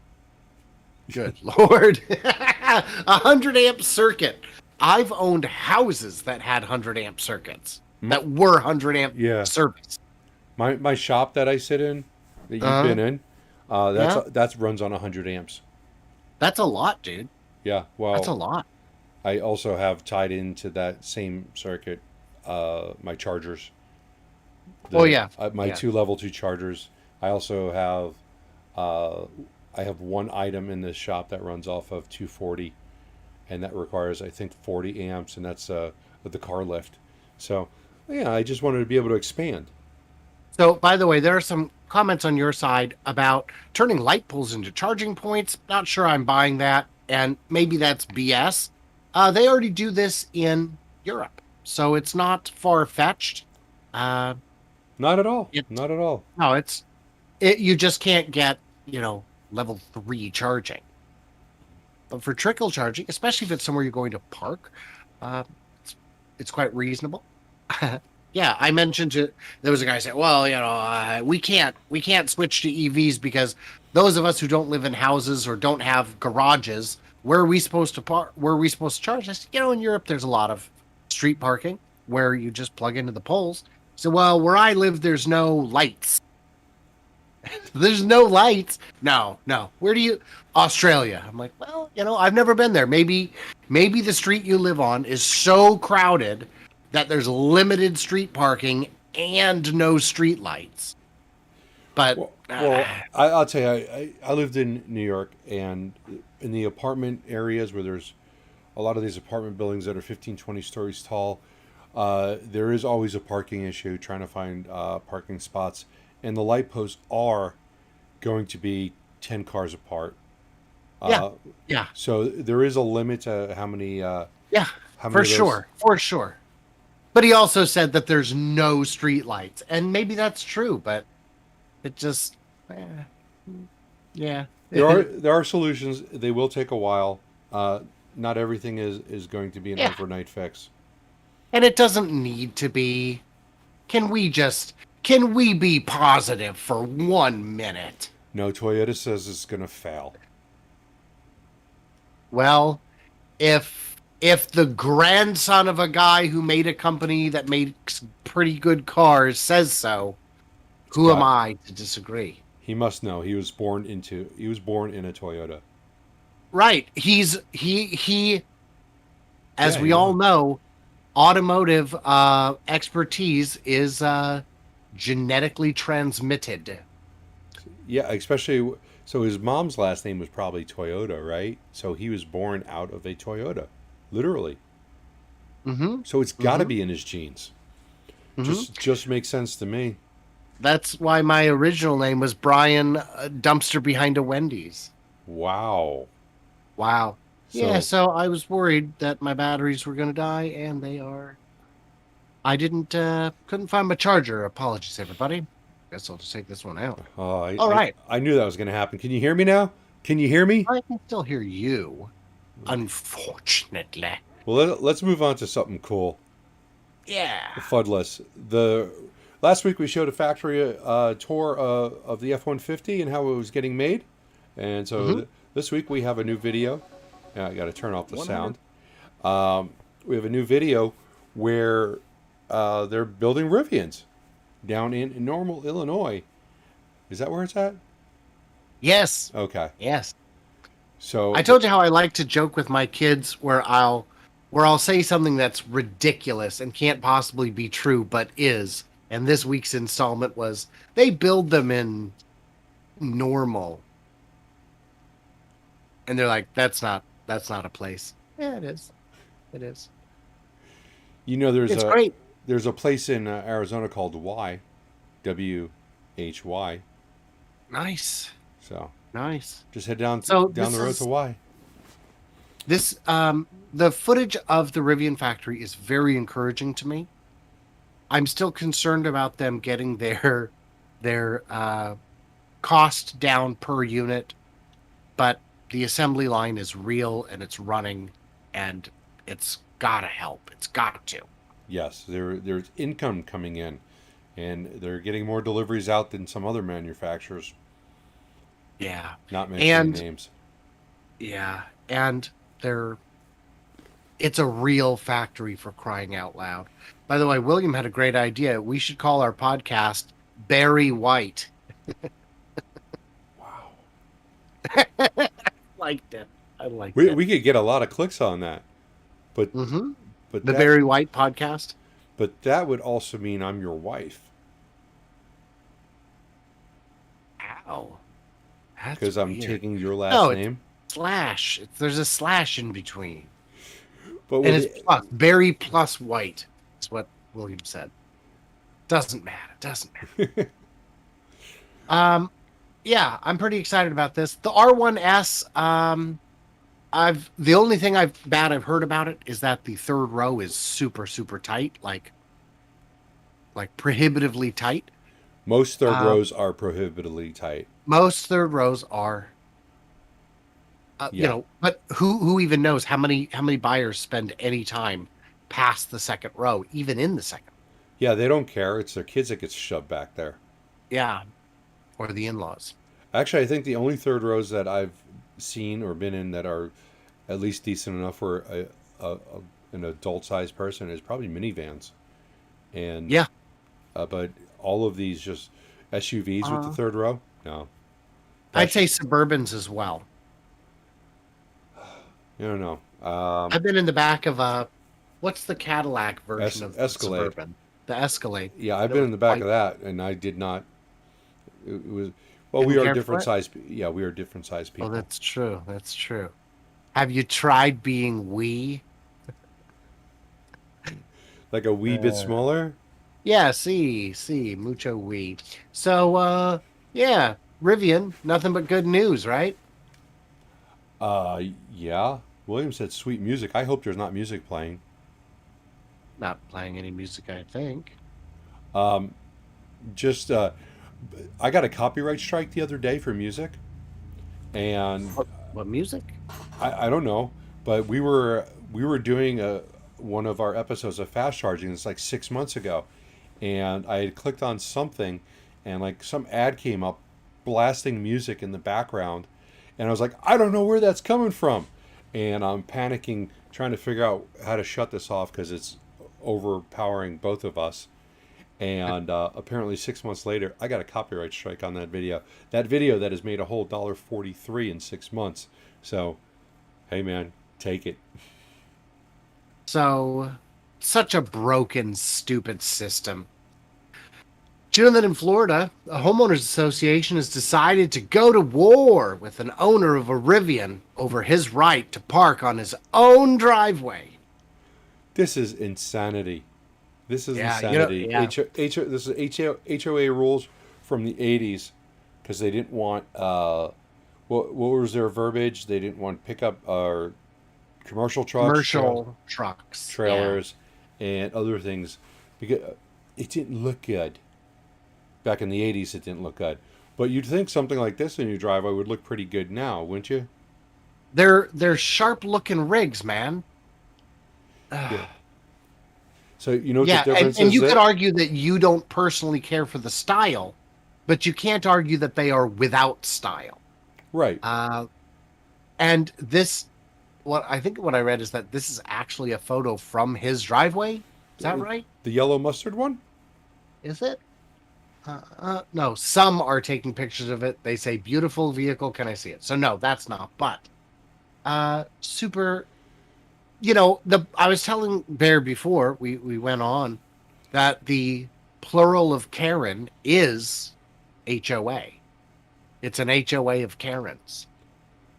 Speaker 1: good Lord. 100 amp circuit. I've owned houses that had 100 amp circuits that were 100 amp service.
Speaker 2: My shop that I sit in, that you've been in, that runs on 100 amps.
Speaker 1: That's a lot, dude.
Speaker 2: Yeah, well,
Speaker 1: That's a lot.
Speaker 2: I also have tied into that same circuit my chargers.
Speaker 1: Oh yeah,
Speaker 2: My
Speaker 1: yeah.
Speaker 2: two level 2 chargers. I also have I have one item in this shop that runs off of 240, and that requires I think 40 amps, and that's with the car lift. So yeah, I just wanted to be able to expand.
Speaker 1: So, by the way, there are some comments on your side about turning light poles into charging points. Not sure I'm buying that, and maybe that's BS. They already do this in Europe, so it's not far fetched. Uh,
Speaker 2: Not at all.
Speaker 1: it
Speaker 2: Not at all.
Speaker 1: no, it. You just can't get level 3 charging. But for trickle charging, especially if it's somewhere you're going to park, uh, it's quite reasonable. Yeah, I mentioned there was a guy saying, "Well, we can't switch to EVs because those of us who don't live in houses or don't have garages, where are we supposed to park? Where are we supposed to charge?" I said, "In Europe, there's a lot of street parking where you just plug into the poles." So, well, where I live, there's no lights. There's no lights. No, no. Where do you? Australia. I'm like, well, I've never been there. Maybe the street you live on is so crowded that there's limited street parking and no street lights. But
Speaker 2: Well, I'll tell you, I lived in New York, and in the apartment areas where there's a lot of these apartment buildings that are 15, 20 stories tall, there is always a parking issue trying to find parking spots. And the light posts are going to be 10 cars apart.
Speaker 1: yeah, yeah,
Speaker 2: So there is a limit to how many.
Speaker 1: yeah,
Speaker 2: How many
Speaker 1: for
Speaker 2: of those?
Speaker 1: sure, for sure. But he also said that there's no street lights, and maybe that's true. But it just, yeah,
Speaker 2: There are solutions. They will take a while. Not everything is going to be an
Speaker 1: yeah,
Speaker 2: overnight fix.
Speaker 1: and it doesn't need to be. Can we be positive for 1 minute?
Speaker 2: No, Toyota says it's going to fail.
Speaker 1: Well, if the grandson of a guy who made a company that makes pretty good cars says so, who am
Speaker 2: Scott,
Speaker 1: I to disagree?
Speaker 2: he must know. He was born in a Toyota.
Speaker 1: Right. He as
Speaker 2: Yeah,
Speaker 1: we
Speaker 2: you
Speaker 1: all
Speaker 2: are.
Speaker 1: know, automotive expertise is genetically transmitted.
Speaker 2: Yeah, especially so his mom's last name was probably Toyota, right? So he was born out of a Toyota, literally.
Speaker 1: Mm-hmm.
Speaker 2: So it's got to
Speaker 1: Mm-hmm.
Speaker 2: be in his genes.
Speaker 1: Mm-hmm.
Speaker 2: Just makes sense to me.
Speaker 1: That's why my original name was Brian Dumpster Behind a Wendy's.
Speaker 2: Wow.
Speaker 1: Wow. Yeah,
Speaker 2: So
Speaker 1: so I was worried that my batteries were going to die, and they are. I couldn't find my charger. Apologies, everybody. Guess I'll just take this one out. All right.
Speaker 2: I knew that was going to happen. Can you hear me now? Can you hear me?
Speaker 1: I can still hear you, unfortunately.
Speaker 2: Well, let's move on to something cool.
Speaker 1: Yeah.
Speaker 2: Fudless. The last week we showed a factory tour of the F-150 and how it was getting made, and so
Speaker 1: Mm-hmm.
Speaker 2: this week we have a new video. Yeah, I got to turn off the
Speaker 1: 100.
Speaker 2: sound. We have a new video where they're building Rivians down in Normal, Illinois. Is that where it's at?
Speaker 1: Yes.
Speaker 2: Okay.
Speaker 1: Yes.
Speaker 2: So
Speaker 1: I told you how I like to joke with my kids where I'll say something that's ridiculous and can't possibly be true, but is. And this week's installment was they build them in Normal. And they're like, that's not a place. Yeah, it is. It is.
Speaker 2: you know
Speaker 1: It's great.
Speaker 2: there's a place in Arizona called WHY.
Speaker 1: Nice.
Speaker 2: So
Speaker 1: Nice.
Speaker 2: just head down
Speaker 1: So
Speaker 2: down the road to Y.
Speaker 1: this the footage of the Rivian factory is very encouraging to me. I'm still concerned about them getting their cost down per unit, but the assembly line is real and it's running, and it's gotta help. It's got to.
Speaker 2: Yes, there's income coming in, and they're getting more deliveries out than some other manufacturers.
Speaker 1: Yeah.
Speaker 2: Not mentioning
Speaker 1: And
Speaker 2: names.
Speaker 1: yeah, and it's a real factory, for crying out loud. By the way, William had a great idea. We should call our podcast Barry White.
Speaker 2: Wow.
Speaker 1: Liked it. I liked
Speaker 2: We
Speaker 1: it.
Speaker 2: we could get a lot of clicks on that, but
Speaker 1: Mm-hmm.
Speaker 2: but
Speaker 1: The
Speaker 2: that
Speaker 1: Barry White podcast.
Speaker 2: But that would also mean I'm your wife.
Speaker 1: Ow. That's
Speaker 2: Because I'm
Speaker 1: weird.
Speaker 2: taking your last
Speaker 1: No, it's
Speaker 2: name.
Speaker 1: slash. There's a slash in between.
Speaker 2: But
Speaker 1: And
Speaker 2: with
Speaker 1: it's plus. Berry plus white. That's what William said. Doesn't matter. Doesn't matter. Yeah, I'm pretty excited about this. The R1S, the only thing I've heard about it is that the third row is super, super tight, like prohibitively tight.
Speaker 2: most third rows are prohibitively tight.
Speaker 1: Most third rows are.
Speaker 2: Yeah.
Speaker 1: But who even knows how many buyers spend any time past the second row, even in the second?
Speaker 2: Yeah, they don't care. It's their kids that gets shoved back there.
Speaker 1: Yeah, or the in-laws.
Speaker 2: Actually, I think the only third rows that I've seen or been in that are at least decent enough for a an adult-sized person is probably minivans. And
Speaker 1: Yeah,
Speaker 2: but all of these just SUVs with the third row, no.
Speaker 1: I'd say Suburbans as well.
Speaker 2: I don't know.
Speaker 1: I've been in the back of what's the Cadillac version of the
Speaker 2: Escalade.
Speaker 1: Suburban? The Escalade.
Speaker 2: Yeah, I've been in the back of that, and I did not. It was well, we are different size. Yeah, we are different size people.
Speaker 1: Oh, that's true. That's true. Have you tried being wee?
Speaker 2: Like a wee bit smaller.
Speaker 1: Yeah, mucho wee. So, yeah, Rivian, nothing but good news, right?
Speaker 2: Yeah. William said sweet music. I hope there's not music playing.
Speaker 1: Not playing any music, I think.
Speaker 2: Just I got a copyright strike the other day for music, and
Speaker 1: What music?
Speaker 2: I don't know, but we were doing one of our episodes of fast charging. It's like 6 months ago, and I had clicked on something, and like some ad came up, blasting music in the background, and I was like, I don't know where that's coming from, and I'm panicking, trying to figure out how to shut this off because it's overpowering both of us. And apparently 6 months later, I got a copyright strike on that video. That video that has made a whole $1.43 in 6 months. So, hey man, take it.
Speaker 1: So, such a broken, stupid system. Do you know that in Florida, a homeowners association has decided to go to war with an owner of a Rivian over his right to park on his own driveway?
Speaker 2: This is insanity. This is
Speaker 1: Yeah,
Speaker 2: insanity.
Speaker 1: this
Speaker 2: is HOA rules from the 80s because they didn't want, what was their verbiage? They didn't want pickup or commercial trucks,
Speaker 1: trucks,
Speaker 2: trailers, and other things because it didn't look good. Back in the 80s, it didn't look good. But you'd think something like this in your driveway would look pretty good now, wouldn't you?
Speaker 1: They're sharp-looking rigs, man.
Speaker 2: Yeah. So you know what
Speaker 1: Yeah,
Speaker 2: the difference
Speaker 1: and
Speaker 2: is?
Speaker 1: you could argue that you don't personally care for the style, but you can't argue that they are without style.
Speaker 2: Right.
Speaker 1: And this, what I read is that this is actually a photo from his driveway. Is that right?
Speaker 2: The yellow mustard one?
Speaker 1: Is it? No, some are taking pictures of it. They say, beautiful vehicle. Can I see it? So no, that's not. But super, I was telling Bear before we went on that the plural of Karen is HOA. It's an HOA of Karens.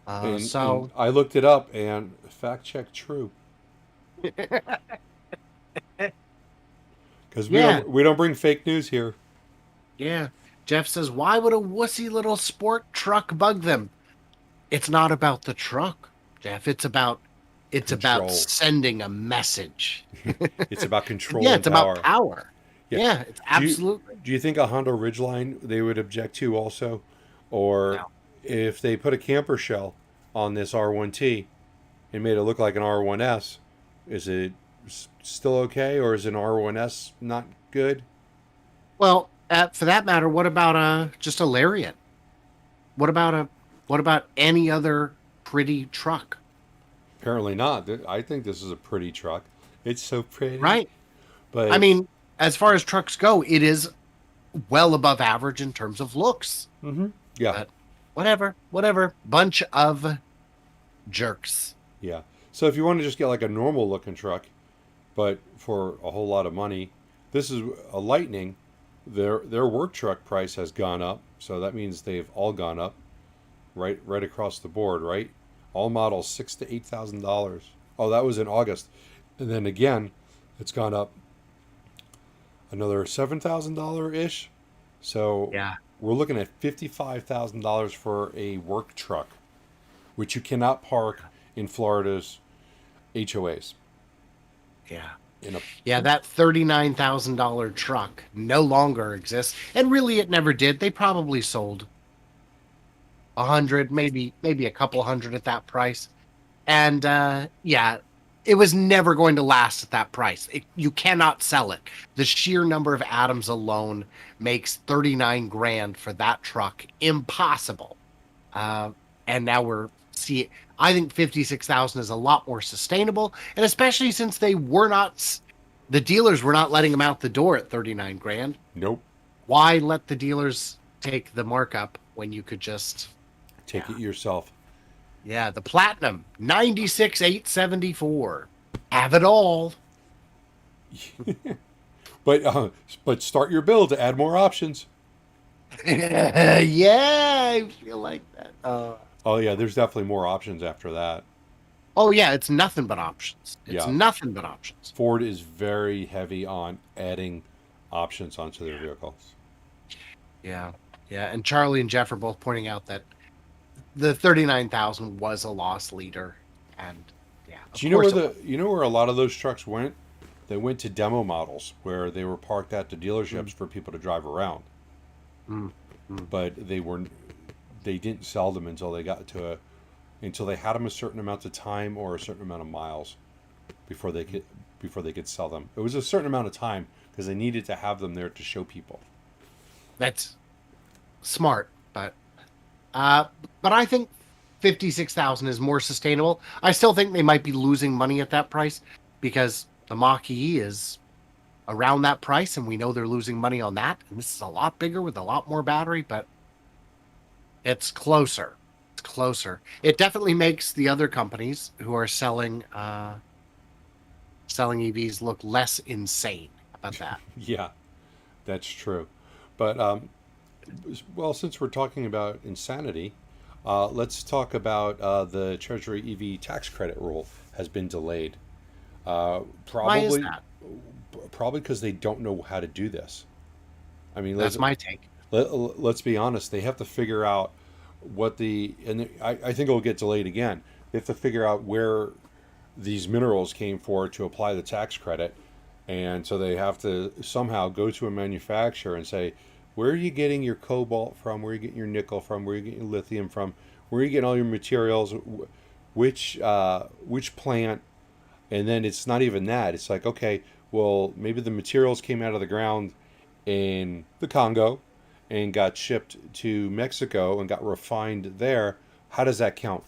Speaker 2: And I looked it up and fact check true. Because we don't bring fake news here.
Speaker 1: Yeah. Jeff says, why would a wussy little sport truck bug them? It's not about the truck, Jeff. It's about sending a message.
Speaker 2: It's about control.
Speaker 1: Yeah, it's
Speaker 2: and power.
Speaker 1: about power. Yeah, it's absolutely.
Speaker 2: Do you think a Honda Ridgeline they would object to also? Or
Speaker 1: No.
Speaker 2: if they put a camper shell on this R1T and made it look like an R1S, is it still okay, or is an R1S not good?
Speaker 1: Well, for that matter, what about just a Lariat? What about any other pretty truck?
Speaker 2: Apparently not. I think this is a pretty truck. It's so pretty.
Speaker 1: Right.
Speaker 2: But
Speaker 1: I mean, as far as trucks go, it is well above average in terms of looks.
Speaker 2: Mm-hmm. Yeah.
Speaker 1: But whatever. Bunch of jerks.
Speaker 2: Yeah. So if you want to just get like a normal looking truck, but for a whole lot of money. This is a Lightning. Their work truck price has gone up, so that means they've all gone up, right across the board, right? All models $6,000 to $8,000. Oh, that was in August, and then again, it's gone up another $7,000 ish. So
Speaker 1: Yeah.
Speaker 2: we're looking at $55,000 for a work truck, which you cannot park in Florida's HOAs.
Speaker 1: Yeah.
Speaker 2: In a
Speaker 1: Yeah, that $39,000 truck no longer exists. And really it never did. They probably sold 100, maybe a couple hundred at that price. And yeah, it was never going to last at that price. You cannot sell it. The sheer number of atoms alone makes 39 grand for that truck impossible. Uh, and now we're see. I think 56,000 is a lot more sustainable, and especially since the dealers were not letting them out the door at 39 grand.
Speaker 2: Nope.
Speaker 1: Why let the dealers take the markup when you could just
Speaker 2: Take it yourself.
Speaker 1: yeah, the Platinum 96,874. Have it all.
Speaker 2: But start your bill to add more options.
Speaker 1: Yeah, I feel like that.
Speaker 2: Oh yeah, there's definitely more options after that.
Speaker 1: Oh yeah, it's nothing but options. It's
Speaker 2: Yeah,
Speaker 1: nothing but options.
Speaker 2: Ford is very heavy on adding options onto their vehicles.
Speaker 1: Yeah, yeah, and Charlie and Jeff are both pointing out that the 39,000 was a loss leader, and yeah, of
Speaker 2: Do you know
Speaker 1: course
Speaker 2: where
Speaker 1: it was.
Speaker 2: a lot of those trucks went? They went to demo models where they were parked at the dealerships
Speaker 1: Mm,
Speaker 2: for people to drive around,
Speaker 1: mm, mm.
Speaker 2: but they didn't sell them until until they had them a certain amount of time or a certain amount of miles before they could sell them. It was a certain amount of time because they needed to have them there to show people.
Speaker 1: That's smart, uh, but I think 56,000 is more sustainable. I still think they might be losing money at that price because the Mach E is around that price, and we know they're losing money on that. And this is a lot bigger with a lot more battery, but it's closer. It's closer. It definitely makes the other companies who are selling EVs look less insane. How about that?
Speaker 2: Yeah, that's true. But well, since we're talking about insanity, let's talk about the Treasury EV tax credit rule has been delayed. Uh,
Speaker 1: Why is
Speaker 2: probably,
Speaker 1: that?
Speaker 2: probably because they don't know how to do this. I mean,
Speaker 1: That's my take.
Speaker 2: let's be honest. They have to figure out I think it'll get delayed again. They have to figure out where these minerals came for to apply the tax credit, and so they have to somehow go to a manufacturer and say, where are you getting your cobalt from? Where are you getting your nickel from? Where are you getting your lithium from? Where are you getting all your materials? Which plant? And then it's not even that. It's like, okay, well, maybe the materials came out of the ground in the Congo and got shipped to Mexico and got refined there. How does that count?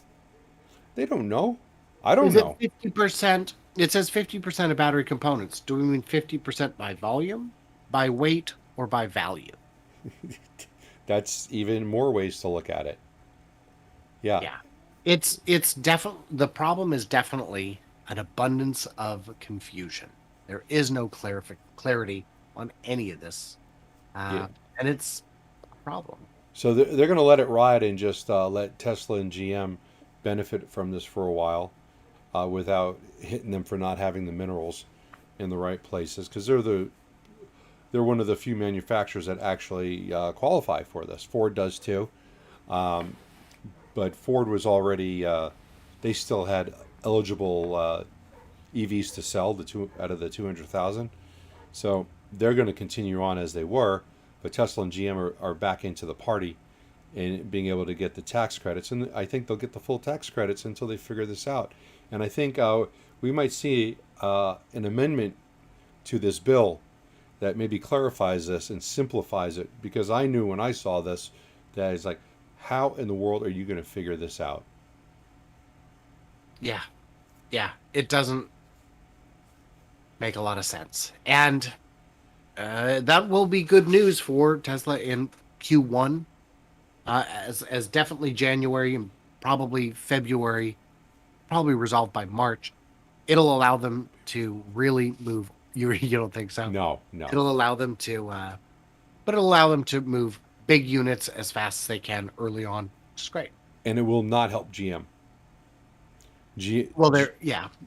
Speaker 2: They don't know. I don't
Speaker 1: Is it
Speaker 2: know.
Speaker 1: 50%? It says 50% of battery components. Do we mean 50% by volume, by weight, or by value?
Speaker 2: That's even more ways to look at it. Yeah.
Speaker 1: Yeah. It's definitely the problem is definitely an abundance of confusion. There is no clarity on any of this.
Speaker 2: Yeah.
Speaker 1: Uh, and it's a problem.
Speaker 2: So they're going to let it ride and just let Tesla and GM benefit from this for a while without hitting them for not having the minerals in the right places because they're one of the few manufacturers that actually qualify for this. Ford does too, but Ford was already they still had eligible EVs to sell the two out of the 200,000. So they're going to continue on as they were, but Tesla and GM are back into the party and being able to get the tax credits. And I think they'll get the full tax credits until they figure this out. And I think we might see an amendment to this bill that maybe clarifies this and simplifies it because I knew when I saw this that it's like, how in the world are you going to figure this out?
Speaker 1: Yeah. Yeah. It doesn't make a lot of sense. And that will be good news for Tesla in Q1, as definitely January and probably February, probably resolved by March. it'll allow them to really move. You don't think so?
Speaker 2: No, no.
Speaker 1: It'll allow them to, but it'll allow them to move big units as fast as they can early on, which is great.
Speaker 2: And it will not help GM.
Speaker 1: Well, they're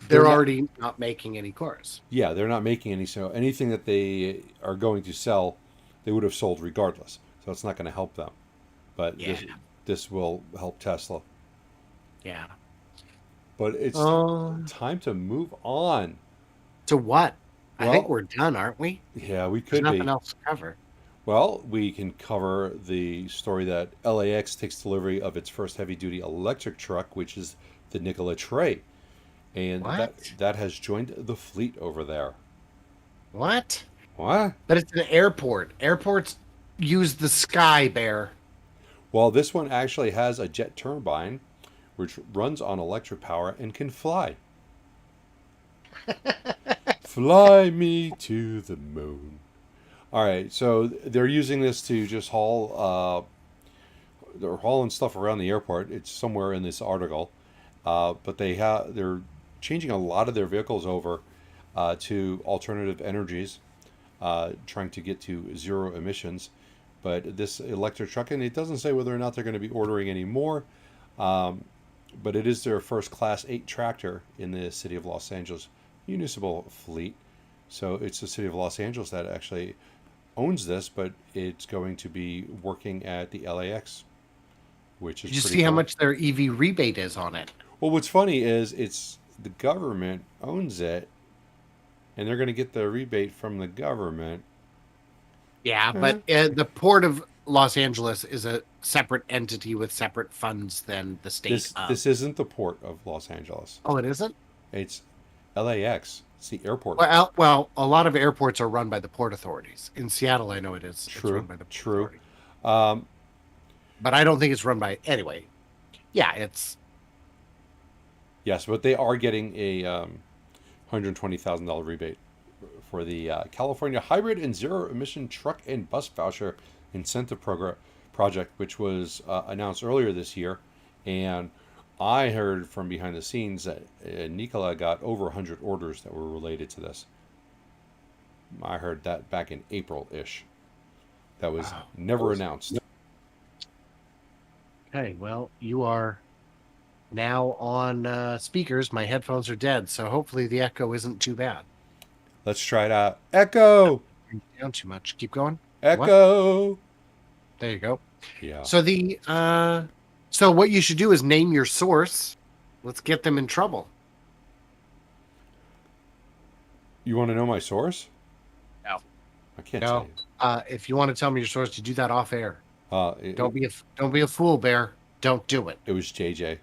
Speaker 2: they're not-
Speaker 1: already not making any cars.
Speaker 2: Yeah, they're not making any. So anything that they are going to sell, they would have sold regardless. So it's not going to help them. But
Speaker 1: Yeah.
Speaker 2: this will help Tesla.
Speaker 1: Yeah.
Speaker 2: But it's time to move on.
Speaker 1: To what? I
Speaker 2: Well-
Speaker 1: think we're done, aren't we?
Speaker 2: Yeah, we
Speaker 1: There's
Speaker 2: could be.
Speaker 1: nothing else to cover.
Speaker 2: Well, we can cover the story that LAX takes delivery of its first heavy-duty electric truck, which is the Nikola Tre, and
Speaker 1: What?
Speaker 2: that has joined the fleet over there.
Speaker 1: What?
Speaker 2: What?
Speaker 1: But it's an airport. Airports use the sky, Bear.
Speaker 2: Well, this one actually has a jet turbine, which runs on electric power and can fly. Fly me to the moon. All right, so they're using this to just haul. They're hauling stuff around the airport. It's somewhere in this article, but they're changing a lot of their vehicles over to alternative energies, trying to get to zero emissions. But this electric truck, and it doesn't say whether or not they're going to be ordering any more, but it is their first Class 8 tractor in the city of Los Angeles municipal fleet. So it's the city of Los Angeles that actually owns this, but it's going to be working at the LAX, which is
Speaker 1: Did you
Speaker 2: pretty
Speaker 1: see how
Speaker 2: cool.
Speaker 1: much their EV rebate is on it?
Speaker 2: Well, what's funny is it's the government owns it, and they're going to get the rebate from the government.
Speaker 1: Yeah, but the Port of Los Angeles is a separate entity with separate funds than the state.
Speaker 2: This isn't the port of Los Angeles.
Speaker 1: Oh, it isn't?
Speaker 2: It's LAX. It's the airport.
Speaker 1: Well, a lot of airports are run by the port authorities. In Seattle, I know it is. It's
Speaker 2: True,
Speaker 1: run by the port
Speaker 2: true.
Speaker 1: authority.
Speaker 2: Um,
Speaker 1: But I don't think it's run by anyway. Yeah, it's
Speaker 2: yes, but they are getting a $120,000 rebate for the California Hybrid and Zero Emission Truck and Bus Voucher Incentive Project, which was announced earlier this year. And I heard from behind the scenes that Nikola got over 100 orders that were related to this. I heard that back in April-ish. That was never announced.
Speaker 1: okay. Well, you are now on speakers. My headphones are dead, so hopefully the echo isn't too bad.
Speaker 2: Let's try it out. Echo!
Speaker 1: Down too much. Keep going.
Speaker 2: Echo!
Speaker 1: There you go.
Speaker 2: Yeah.
Speaker 1: So what you should do is name your source. Let's get them in trouble.
Speaker 2: You want to know my source?
Speaker 1: No.
Speaker 2: I can't
Speaker 1: No.
Speaker 2: tell
Speaker 1: If you want to tell me your source, you do that off air.
Speaker 2: you.
Speaker 1: Don't be a fool, Bear. Don't do it.
Speaker 2: It was JJ.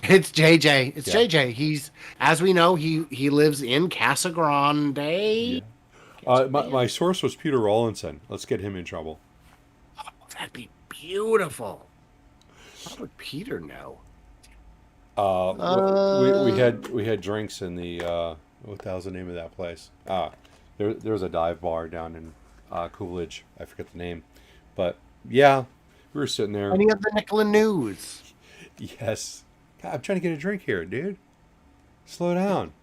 Speaker 1: It's JJ. It's
Speaker 2: Yeah.
Speaker 1: JJ. He's, as we know, he lives in Casa Grande.
Speaker 2: Yeah. My source was Peter Rawlinson. Let's get him in trouble.
Speaker 1: Oh, that'd be beautiful. How would Peter know?
Speaker 2: We had drinks in the what the hell's the name of that place? There was a dive bar down in Coolidge. I forget the name, but yeah, we were sitting there.
Speaker 1: Any of the Nikola news?
Speaker 2: Yes. God, I'm trying to get a drink here, dude. Slow down.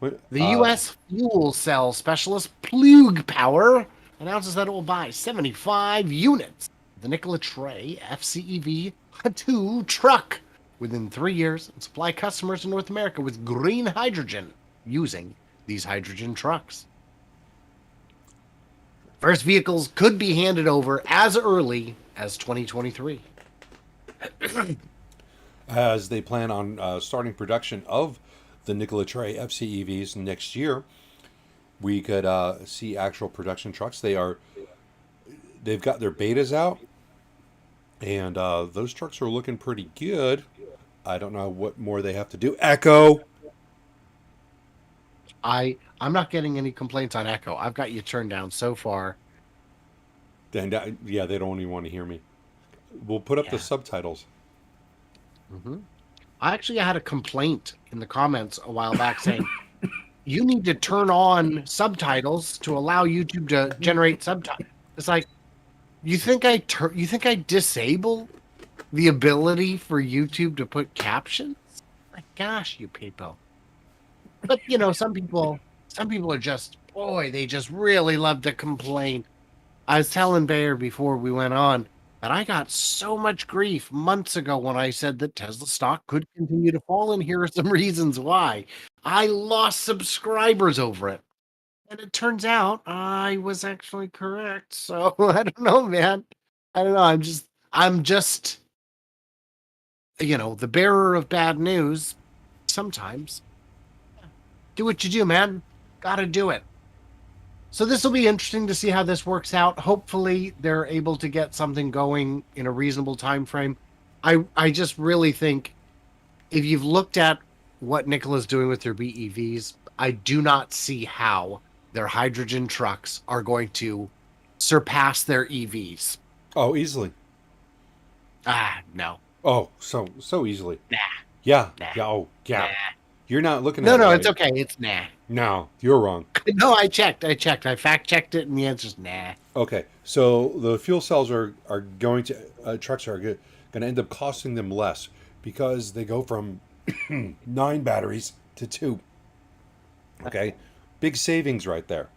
Speaker 1: The U.S. fuel cell specialist Plug Power announces that it will buy 75 units of the Nikola Tre FCEV 2 truck within 3 years and supply customers in North America with green hydrogen using these hydrogen trucks. First vehicles could be handed over as early as 2023.
Speaker 2: As they plan on starting production of the Nikola Tre FCEVs next year, we could see actual production trucks. They've got their betas out, and those trucks are looking pretty good. I don't know what more they have to do. Echo.
Speaker 1: I'm not getting any complaints on Echo. I've got you turned down so far.
Speaker 2: And yeah, they don't even want to hear me. We'll put up the subtitles.
Speaker 1: Mm-hmm. I had a complaint in the comments a while back saying you need to turn on subtitles to allow YouTube to generate subtitles. It's like, you think I disable the ability for YouTube to put captions? My gosh, you people. But you know, some people are just, boy, they just really love to complain. I was telling Bayer before we went on that I got so much grief months ago when I said that Tesla stock could continue to fall, and here are some reasons why. I lost subscribers over it. And it turns out I was actually correct. So I don't know, man. I don't know. I'm just, you know, the bearer of bad news sometimes. Do what you do, man. Gotta do it. So this will be interesting to see how this works out. Hopefully they're able to get something going in a reasonable time frame. I just really think if you've looked at what Nikola's doing with their BEVs, I do not see how their hydrogen trucks are going to surpass their EVs.
Speaker 2: Oh, easily.
Speaker 1: No.
Speaker 2: Oh, so easily.
Speaker 1: Nah.
Speaker 2: Yeah.
Speaker 1: Nah.
Speaker 2: Yeah. Oh, yeah.
Speaker 1: Nah.
Speaker 2: You're not looking
Speaker 1: No,
Speaker 2: at it
Speaker 1: no,
Speaker 2: right.
Speaker 1: it's okay. It's nah.
Speaker 2: No, you're wrong.
Speaker 1: No, I checked. I fact checked it, and the answer's nah.
Speaker 2: Okay, so the fuel cells are going to trucks are going to end up costing them less because they go from 9 batteries to 2. Okay, big savings right there.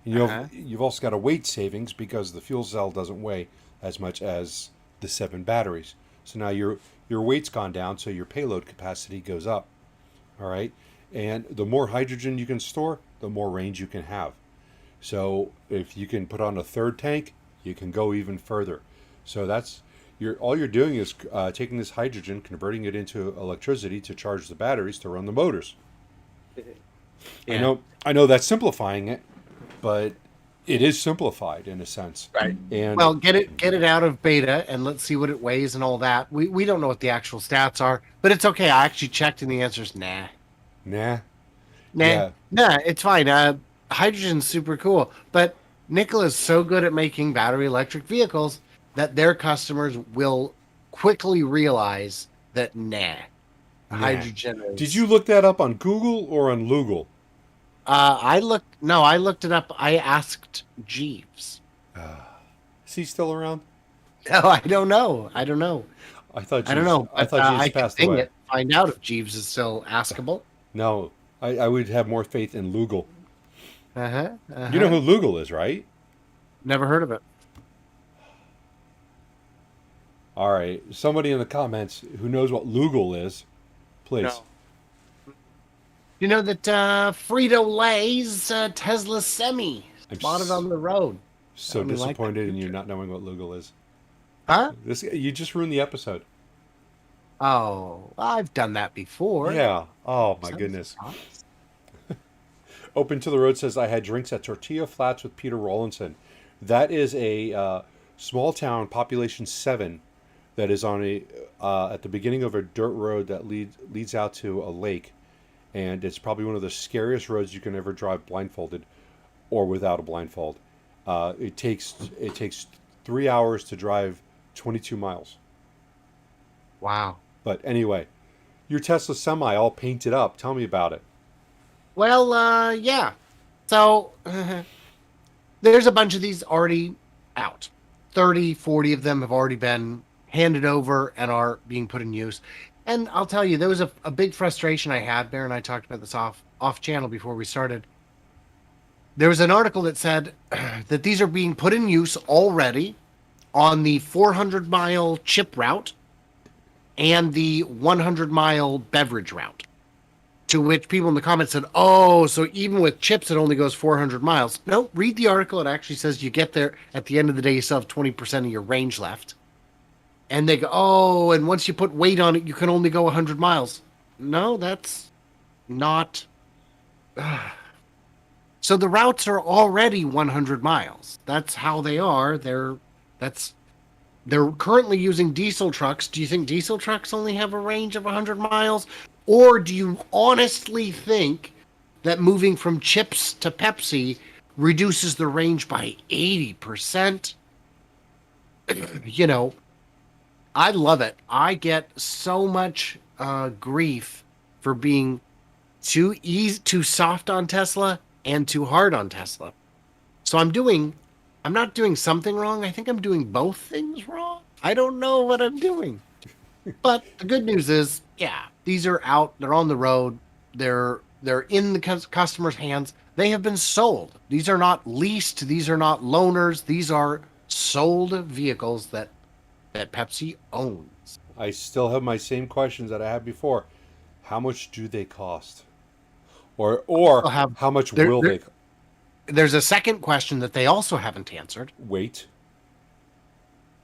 Speaker 2: You've also got a weight savings because the fuel cell doesn't weigh as much as the 7 batteries. So now your weight's gone down, so your payload capacity goes up. All right, and the more hydrogen you can store, the more range you can have. So if you can put on a 3rd tank, you can go even further. So that's all you're doing is taking this hydrogen, converting it into electricity to charge the batteries to run the motors. Yeah. I know that's simplifying it, but it is simplified in a sense.
Speaker 1: Right.
Speaker 2: And
Speaker 1: well, get it out of beta and let's see what it weighs and all that. We don't know what the actual stats are, but it's okay. I actually checked and the answer's nah.
Speaker 2: Nah.
Speaker 1: Nah.
Speaker 2: Yeah.
Speaker 1: Nah, it's fine. Hydrogen's super cool, but Nikola's so good at making battery electric vehicles that their customers will quickly realize that hydrogen is...
Speaker 2: Did you look that up on Google or on Loogle?
Speaker 1: I looked it up. I asked Jeeves.
Speaker 2: Is he still around?
Speaker 1: No, I don't know. I don't know.
Speaker 2: I thought Jeeves,
Speaker 1: I don't know.
Speaker 2: I thought Jeeves passed away.
Speaker 1: Find out if Jeeves is still askable.
Speaker 2: No, I would have more faith in Loogle.
Speaker 1: Uh-huh.
Speaker 2: You know who Loogle is, right?
Speaker 1: Never heard of it.
Speaker 2: All right. Somebody in the comments who knows what Loogle is, please.
Speaker 1: No. You know that Frito-Lay's Tesla Semi spotted on the road.
Speaker 2: So disappointed in you not knowing what Loogle is.
Speaker 1: Huh?
Speaker 2: You just ruined the episode.
Speaker 1: Oh, I've done that before.
Speaker 2: Yeah. Oh, my goodness. Open to the Road says, I had drinks at Tortilla Flats with Peter Rawlinson. That is a small town, population 7, that is on at the beginning of a dirt road that leads out to a lake. And it's probably one of the scariest roads you can ever drive blindfolded or without a blindfold. It takes 3 hours to drive 22 miles.
Speaker 1: Wow.
Speaker 2: But anyway, your Tesla Semi all painted up. Tell me about it.
Speaker 1: Well, yeah. So there's a bunch of these already out. 30, 40 of them have already been handed over and are being put in use. And I'll tell you, there was a big frustration I had. Bear and I talked about this off channel before we started. There was an article that said that these are being put in use already on the 400-mile chip route and the 100-mile beverage route. To which people in the comments said, oh, so even with chips, it only goes 400 miles. No, read the article. It actually says you get there. At the end of the day, you still have 20% of your range left. And they go, oh, and once you put weight on it, you can only go 100 miles. No, that's not... So the routes are already 100 miles. That's how they are. They're currently using diesel trucks. Do you think diesel trucks only have a range of 100 miles? Or do you honestly think that moving from chips to Pepsi reduces the range by 80%? You know, I love it. I get so much grief for being too soft on Tesla and too hard on Tesla. So I'm not doing something wrong. I think I'm doing both things wrong. I don't know what I'm doing. But the good news is, yeah, these are out. They're on the road. They're They're in the customer's hands. They have been sold. These are not leased. These are not loaners. These are sold vehicles that Pepsi owns.
Speaker 2: I still have my same questions that I had before. How much do they cost? Or
Speaker 1: They'll have
Speaker 2: how much
Speaker 1: there,
Speaker 2: will
Speaker 1: there-
Speaker 2: they
Speaker 1: there's a second question that they also haven't answered.
Speaker 2: wait?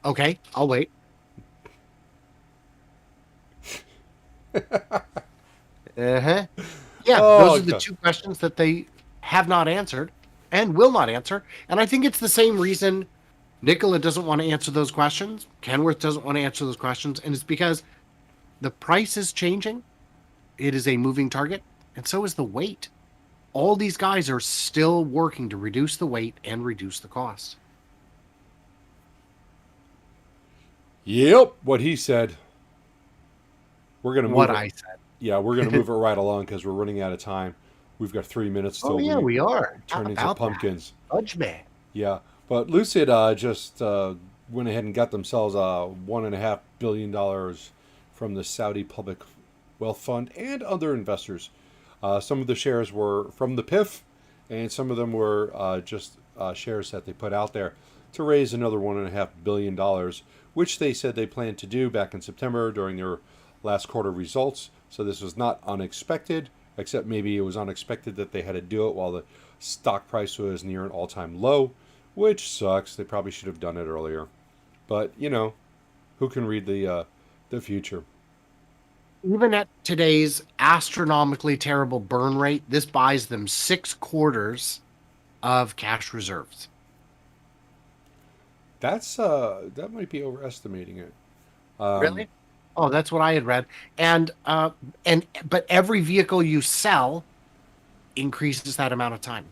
Speaker 1: Okay, I'll wait. Uh-huh. Yeah,
Speaker 2: Oh,
Speaker 1: those are the
Speaker 2: God.
Speaker 1: two questions that they have not answered and will not answer. And I think it's the same reason Nikola doesn't want to answer those questions. Kenworth doesn't want to answer those questions. And it's because the price is changing. It is a moving target. And so is the weight. All these guys are still working to reduce the weight and reduce the cost.
Speaker 2: Yep, what he said. We're gonna move
Speaker 1: What
Speaker 2: it.
Speaker 1: I said.
Speaker 2: Yeah, we're gonna move it right along because we're running out of time. We've got 3 minutes till
Speaker 1: Oh, yeah, we are.
Speaker 2: turn
Speaker 1: How
Speaker 2: into
Speaker 1: about
Speaker 2: pumpkins.
Speaker 1: that? Fudge man.
Speaker 2: Yeah, but Lucid just went ahead and got themselves $1.5 billion from the Saudi Public Wealth Fund and other investors. Some of the shares were from the PIF, and some of them were just shares that they put out there to raise another $1.5 billion, which they said they planned to do back in September during their last quarter results. So this was not unexpected, except maybe it was unexpected that they had to do it while the stock price was near an all-time low, which sucks. They probably should have done it earlier. But, who can read the future?
Speaker 1: Even at today's astronomically terrible burn rate, this buys them 6 quarters of cash reserves.
Speaker 2: That might be overestimating it.
Speaker 1: Really? Oh, that's what I had read. But every vehicle you sell increases that amount of time.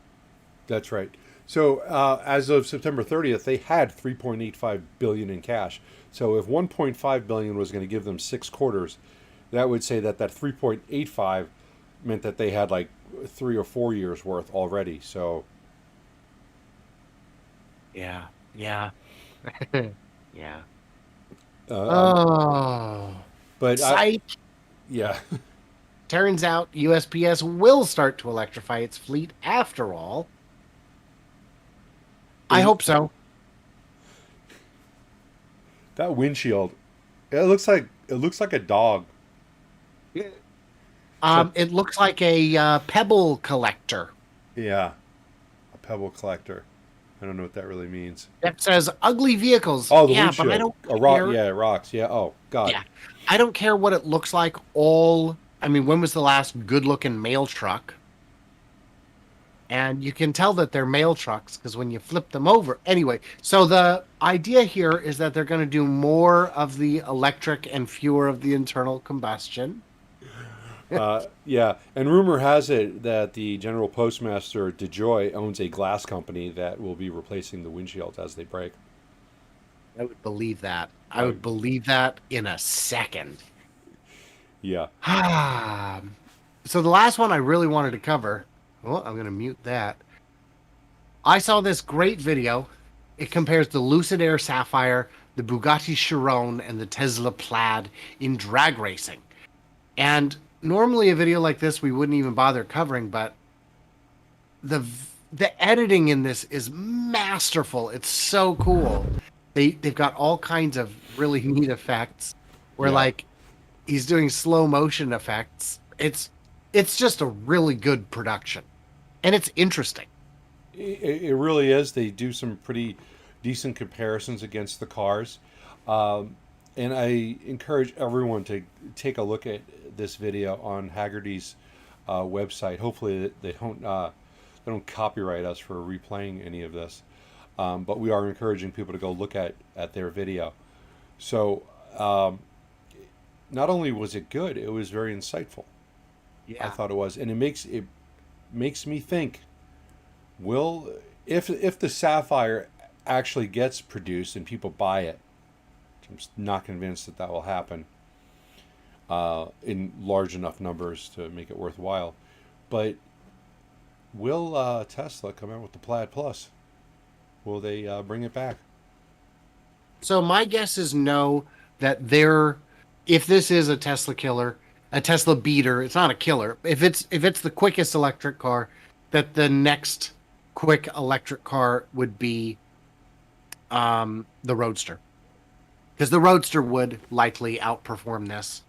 Speaker 2: That's right. So as of September 30th, they had 3.85 billion in cash. So if 1.5 billion was going to give them 6 quarters, that would say that 3.85 meant that they had like 3 or 4 years worth already. So
Speaker 1: Yeah. Yeah. Yeah.
Speaker 2: uh,
Speaker 1: Oh.
Speaker 2: but
Speaker 1: Psych.
Speaker 2: yeah,
Speaker 1: Turns out USPS will start to electrify its fleet after all. I hope so.
Speaker 2: that windshield, it looks like a dog.
Speaker 1: It looks like a pebble collector.
Speaker 2: Yeah, a pebble collector. I don't know what that really means.
Speaker 1: That says ugly vehicles.
Speaker 2: Oh, the
Speaker 1: yeah,
Speaker 2: windshield.
Speaker 1: but I don't
Speaker 2: A rock.
Speaker 1: care.
Speaker 2: Yeah, rocks. Yeah. Oh, God.
Speaker 1: Yeah. I don't care what it looks like. I mean, when was the last good-looking mail truck? And you can tell that they're mail trucks because when you flip them over. Anyway, so the idea here is that they're going to do more of the electric and fewer of the internal combustion.
Speaker 2: Yeah, and rumor has it that the General Postmaster DeJoy owns a glass company that will be replacing the windshields as they break.
Speaker 1: I would believe that. I would believe that in a second.
Speaker 2: Yeah.
Speaker 1: So the last one I really wanted to cover, well, I'm going to mute that. I saw this great video. It compares the Lucid Air Sapphire, the Bugatti Chiron, and the Tesla Plaid in drag racing. And normally a video like this we wouldn't even bother covering, but the editing in this is masterful. It's so cool. They've got all kinds of really neat effects where
Speaker 2: Yeah.
Speaker 1: like he's doing slow motion effects. It's just a really good production. And it's interesting.
Speaker 2: It really is. They do some pretty decent comparisons against the cars. And I encourage everyone to take a look at this video on Haggerty's website. Hopefully they don't copyright us for replaying any of this. But we are encouraging people to go look at their video. So not only was it good, it was very insightful.
Speaker 1: Yeah.
Speaker 2: I thought it was, and it makes me think: if the Sapphire actually gets produced and people buy it, I'm just not convinced that will happen in large enough numbers to make it worthwhile. But will Tesla come out with the Plaid Plus? Will they bring it back?
Speaker 1: So my guess is no, that if this is a Tesla killer, a Tesla beater. It's not a killer. If it's the quickest electric car, that the next quick electric car would be the Roadster, because the Roadster would likely outperform this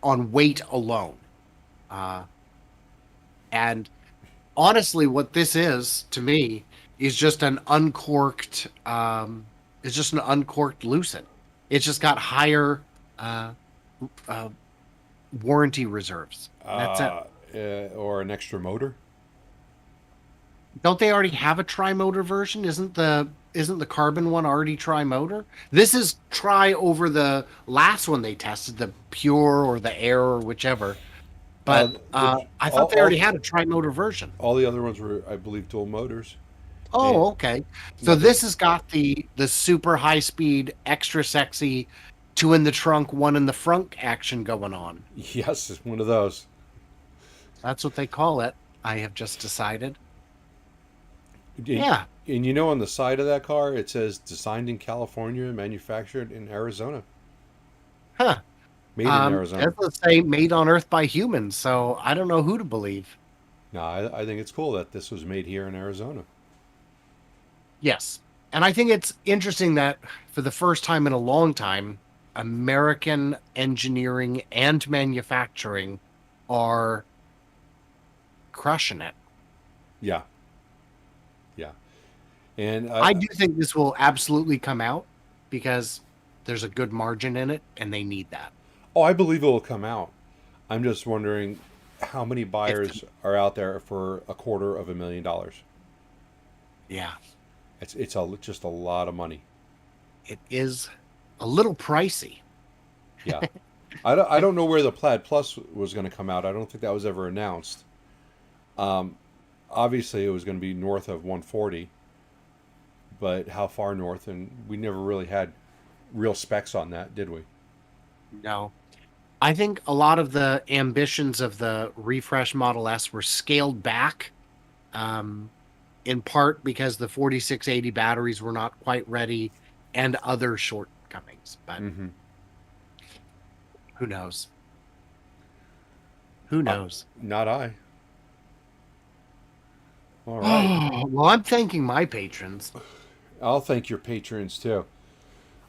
Speaker 1: on weight alone. And honestly, what this is to me is just an uncorked. It's just an uncorked Lucid. It's just got higher warranty reserves. That's it.
Speaker 2: Or an extra motor.
Speaker 1: Don't they already have a tri-motor version? Isn't the carbon one already tri-motor? This is tri over the last one they tested, the Pure or the Air or whichever. But I thought they already had a tri-motor version.
Speaker 2: All the other ones were, I believe, dual motors.
Speaker 1: Oh, okay. So this has got the super high speed, extra sexy, 2 in the trunk, 1 in the front action going on.
Speaker 2: Yes, it's one of those.
Speaker 1: That's what they call it. I have just decided.
Speaker 2: Yeah. And you know, on the side of that car, it says designed in California, manufactured in Arizona.
Speaker 1: Huh.
Speaker 2: Made in Arizona.
Speaker 1: Let's say made on Earth by humans, so I don't know who to believe.
Speaker 2: No, I think it's cool that this was made here in Arizona.
Speaker 1: Yes. And I think it's interesting that for the first time in a long time, American engineering and manufacturing are crushing it.
Speaker 2: Yeah. Yeah. And
Speaker 1: I do think this will absolutely come out because there's a good margin in it and they need that.
Speaker 2: Oh, I believe it will come out. I'm just wondering how many buyers are out there for $250,000.
Speaker 1: Yeah.
Speaker 2: It's just a lot of money.
Speaker 1: It is a little pricey.
Speaker 2: Yeah. I don't know where the Plaid Plus was going to come out. I don't think that was ever announced. Obviously, it was going to be north of 140, but how far north? And we never really had real specs on that, did we?
Speaker 1: No. I think a lot of the ambitions of the refresh Model S were scaled back, in part because the 4680 batteries were not quite ready and other shortcomings. But who knows? Who knows?
Speaker 2: Not I. All right.
Speaker 1: Well, I'm thanking my patrons.
Speaker 2: I'll thank your patrons too.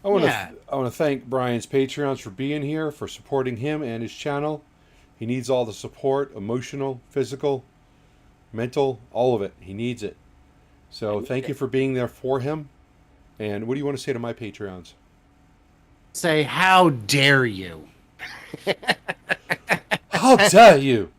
Speaker 2: I want to thank Brian's Patreons for being here, for supporting him and his channel. He needs all the support, emotional, physical, mental, all of it. He needs it. So thank you for being there for him. And what do you want to say to my Patreons?
Speaker 1: Say, how dare you?
Speaker 2: How dare you?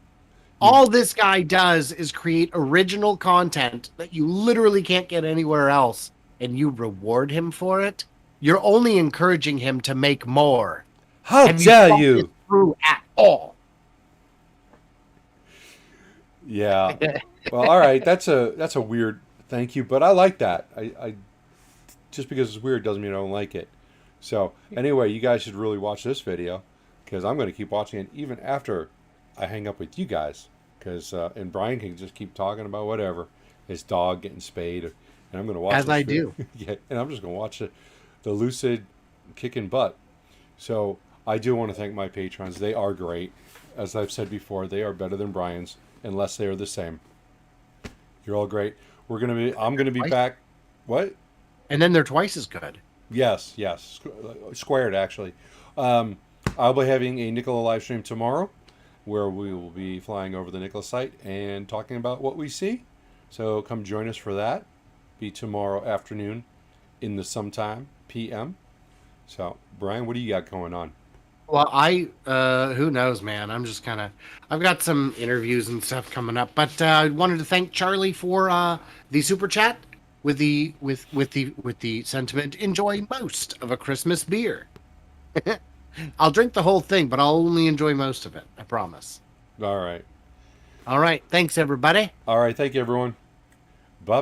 Speaker 1: All this guy does is create original content that you literally can't get anywhere else, and you reward him for it. You're only encouraging him to make more.
Speaker 2: How dare you?
Speaker 1: Through at all?
Speaker 2: Yeah. Well, all right. That's a weird thank you, but I like that. I just because it's weird doesn't mean I don't like it. So anyway, you guys should really watch this video because I'm going to keep watching it even after I hang up with you guys. Because and Brian can just keep talking about whatever, his dog getting spayed, and I'm going to watch.
Speaker 1: As I do.
Speaker 2: Yeah, and I'm just going to watch the Lucid kicking butt. So I do want to thank my patrons. They are great. As I've said before, they are better than Brian's unless they are the same. You're all great. I'm gonna be back. What?
Speaker 1: And then they're twice as good.
Speaker 2: Yes. Squared, actually. I'll be having a Nikola live stream tomorrow where we will be flying over the Nikola site and talking about what we see. So come join us for that. Be tomorrow afternoon in the sometime PM. So, Brian, what do you got going on?
Speaker 1: Well, who knows, man? I'm just I've got some interviews and stuff coming up, but I wanted to thank Charlie for the super chat with the sentiment, enjoy most of a Christmas beer. I'll drink the whole thing, but I'll only enjoy most of it. I promise.
Speaker 2: All right.
Speaker 1: All right. Thanks, everybody.
Speaker 2: All right. Thank you, everyone.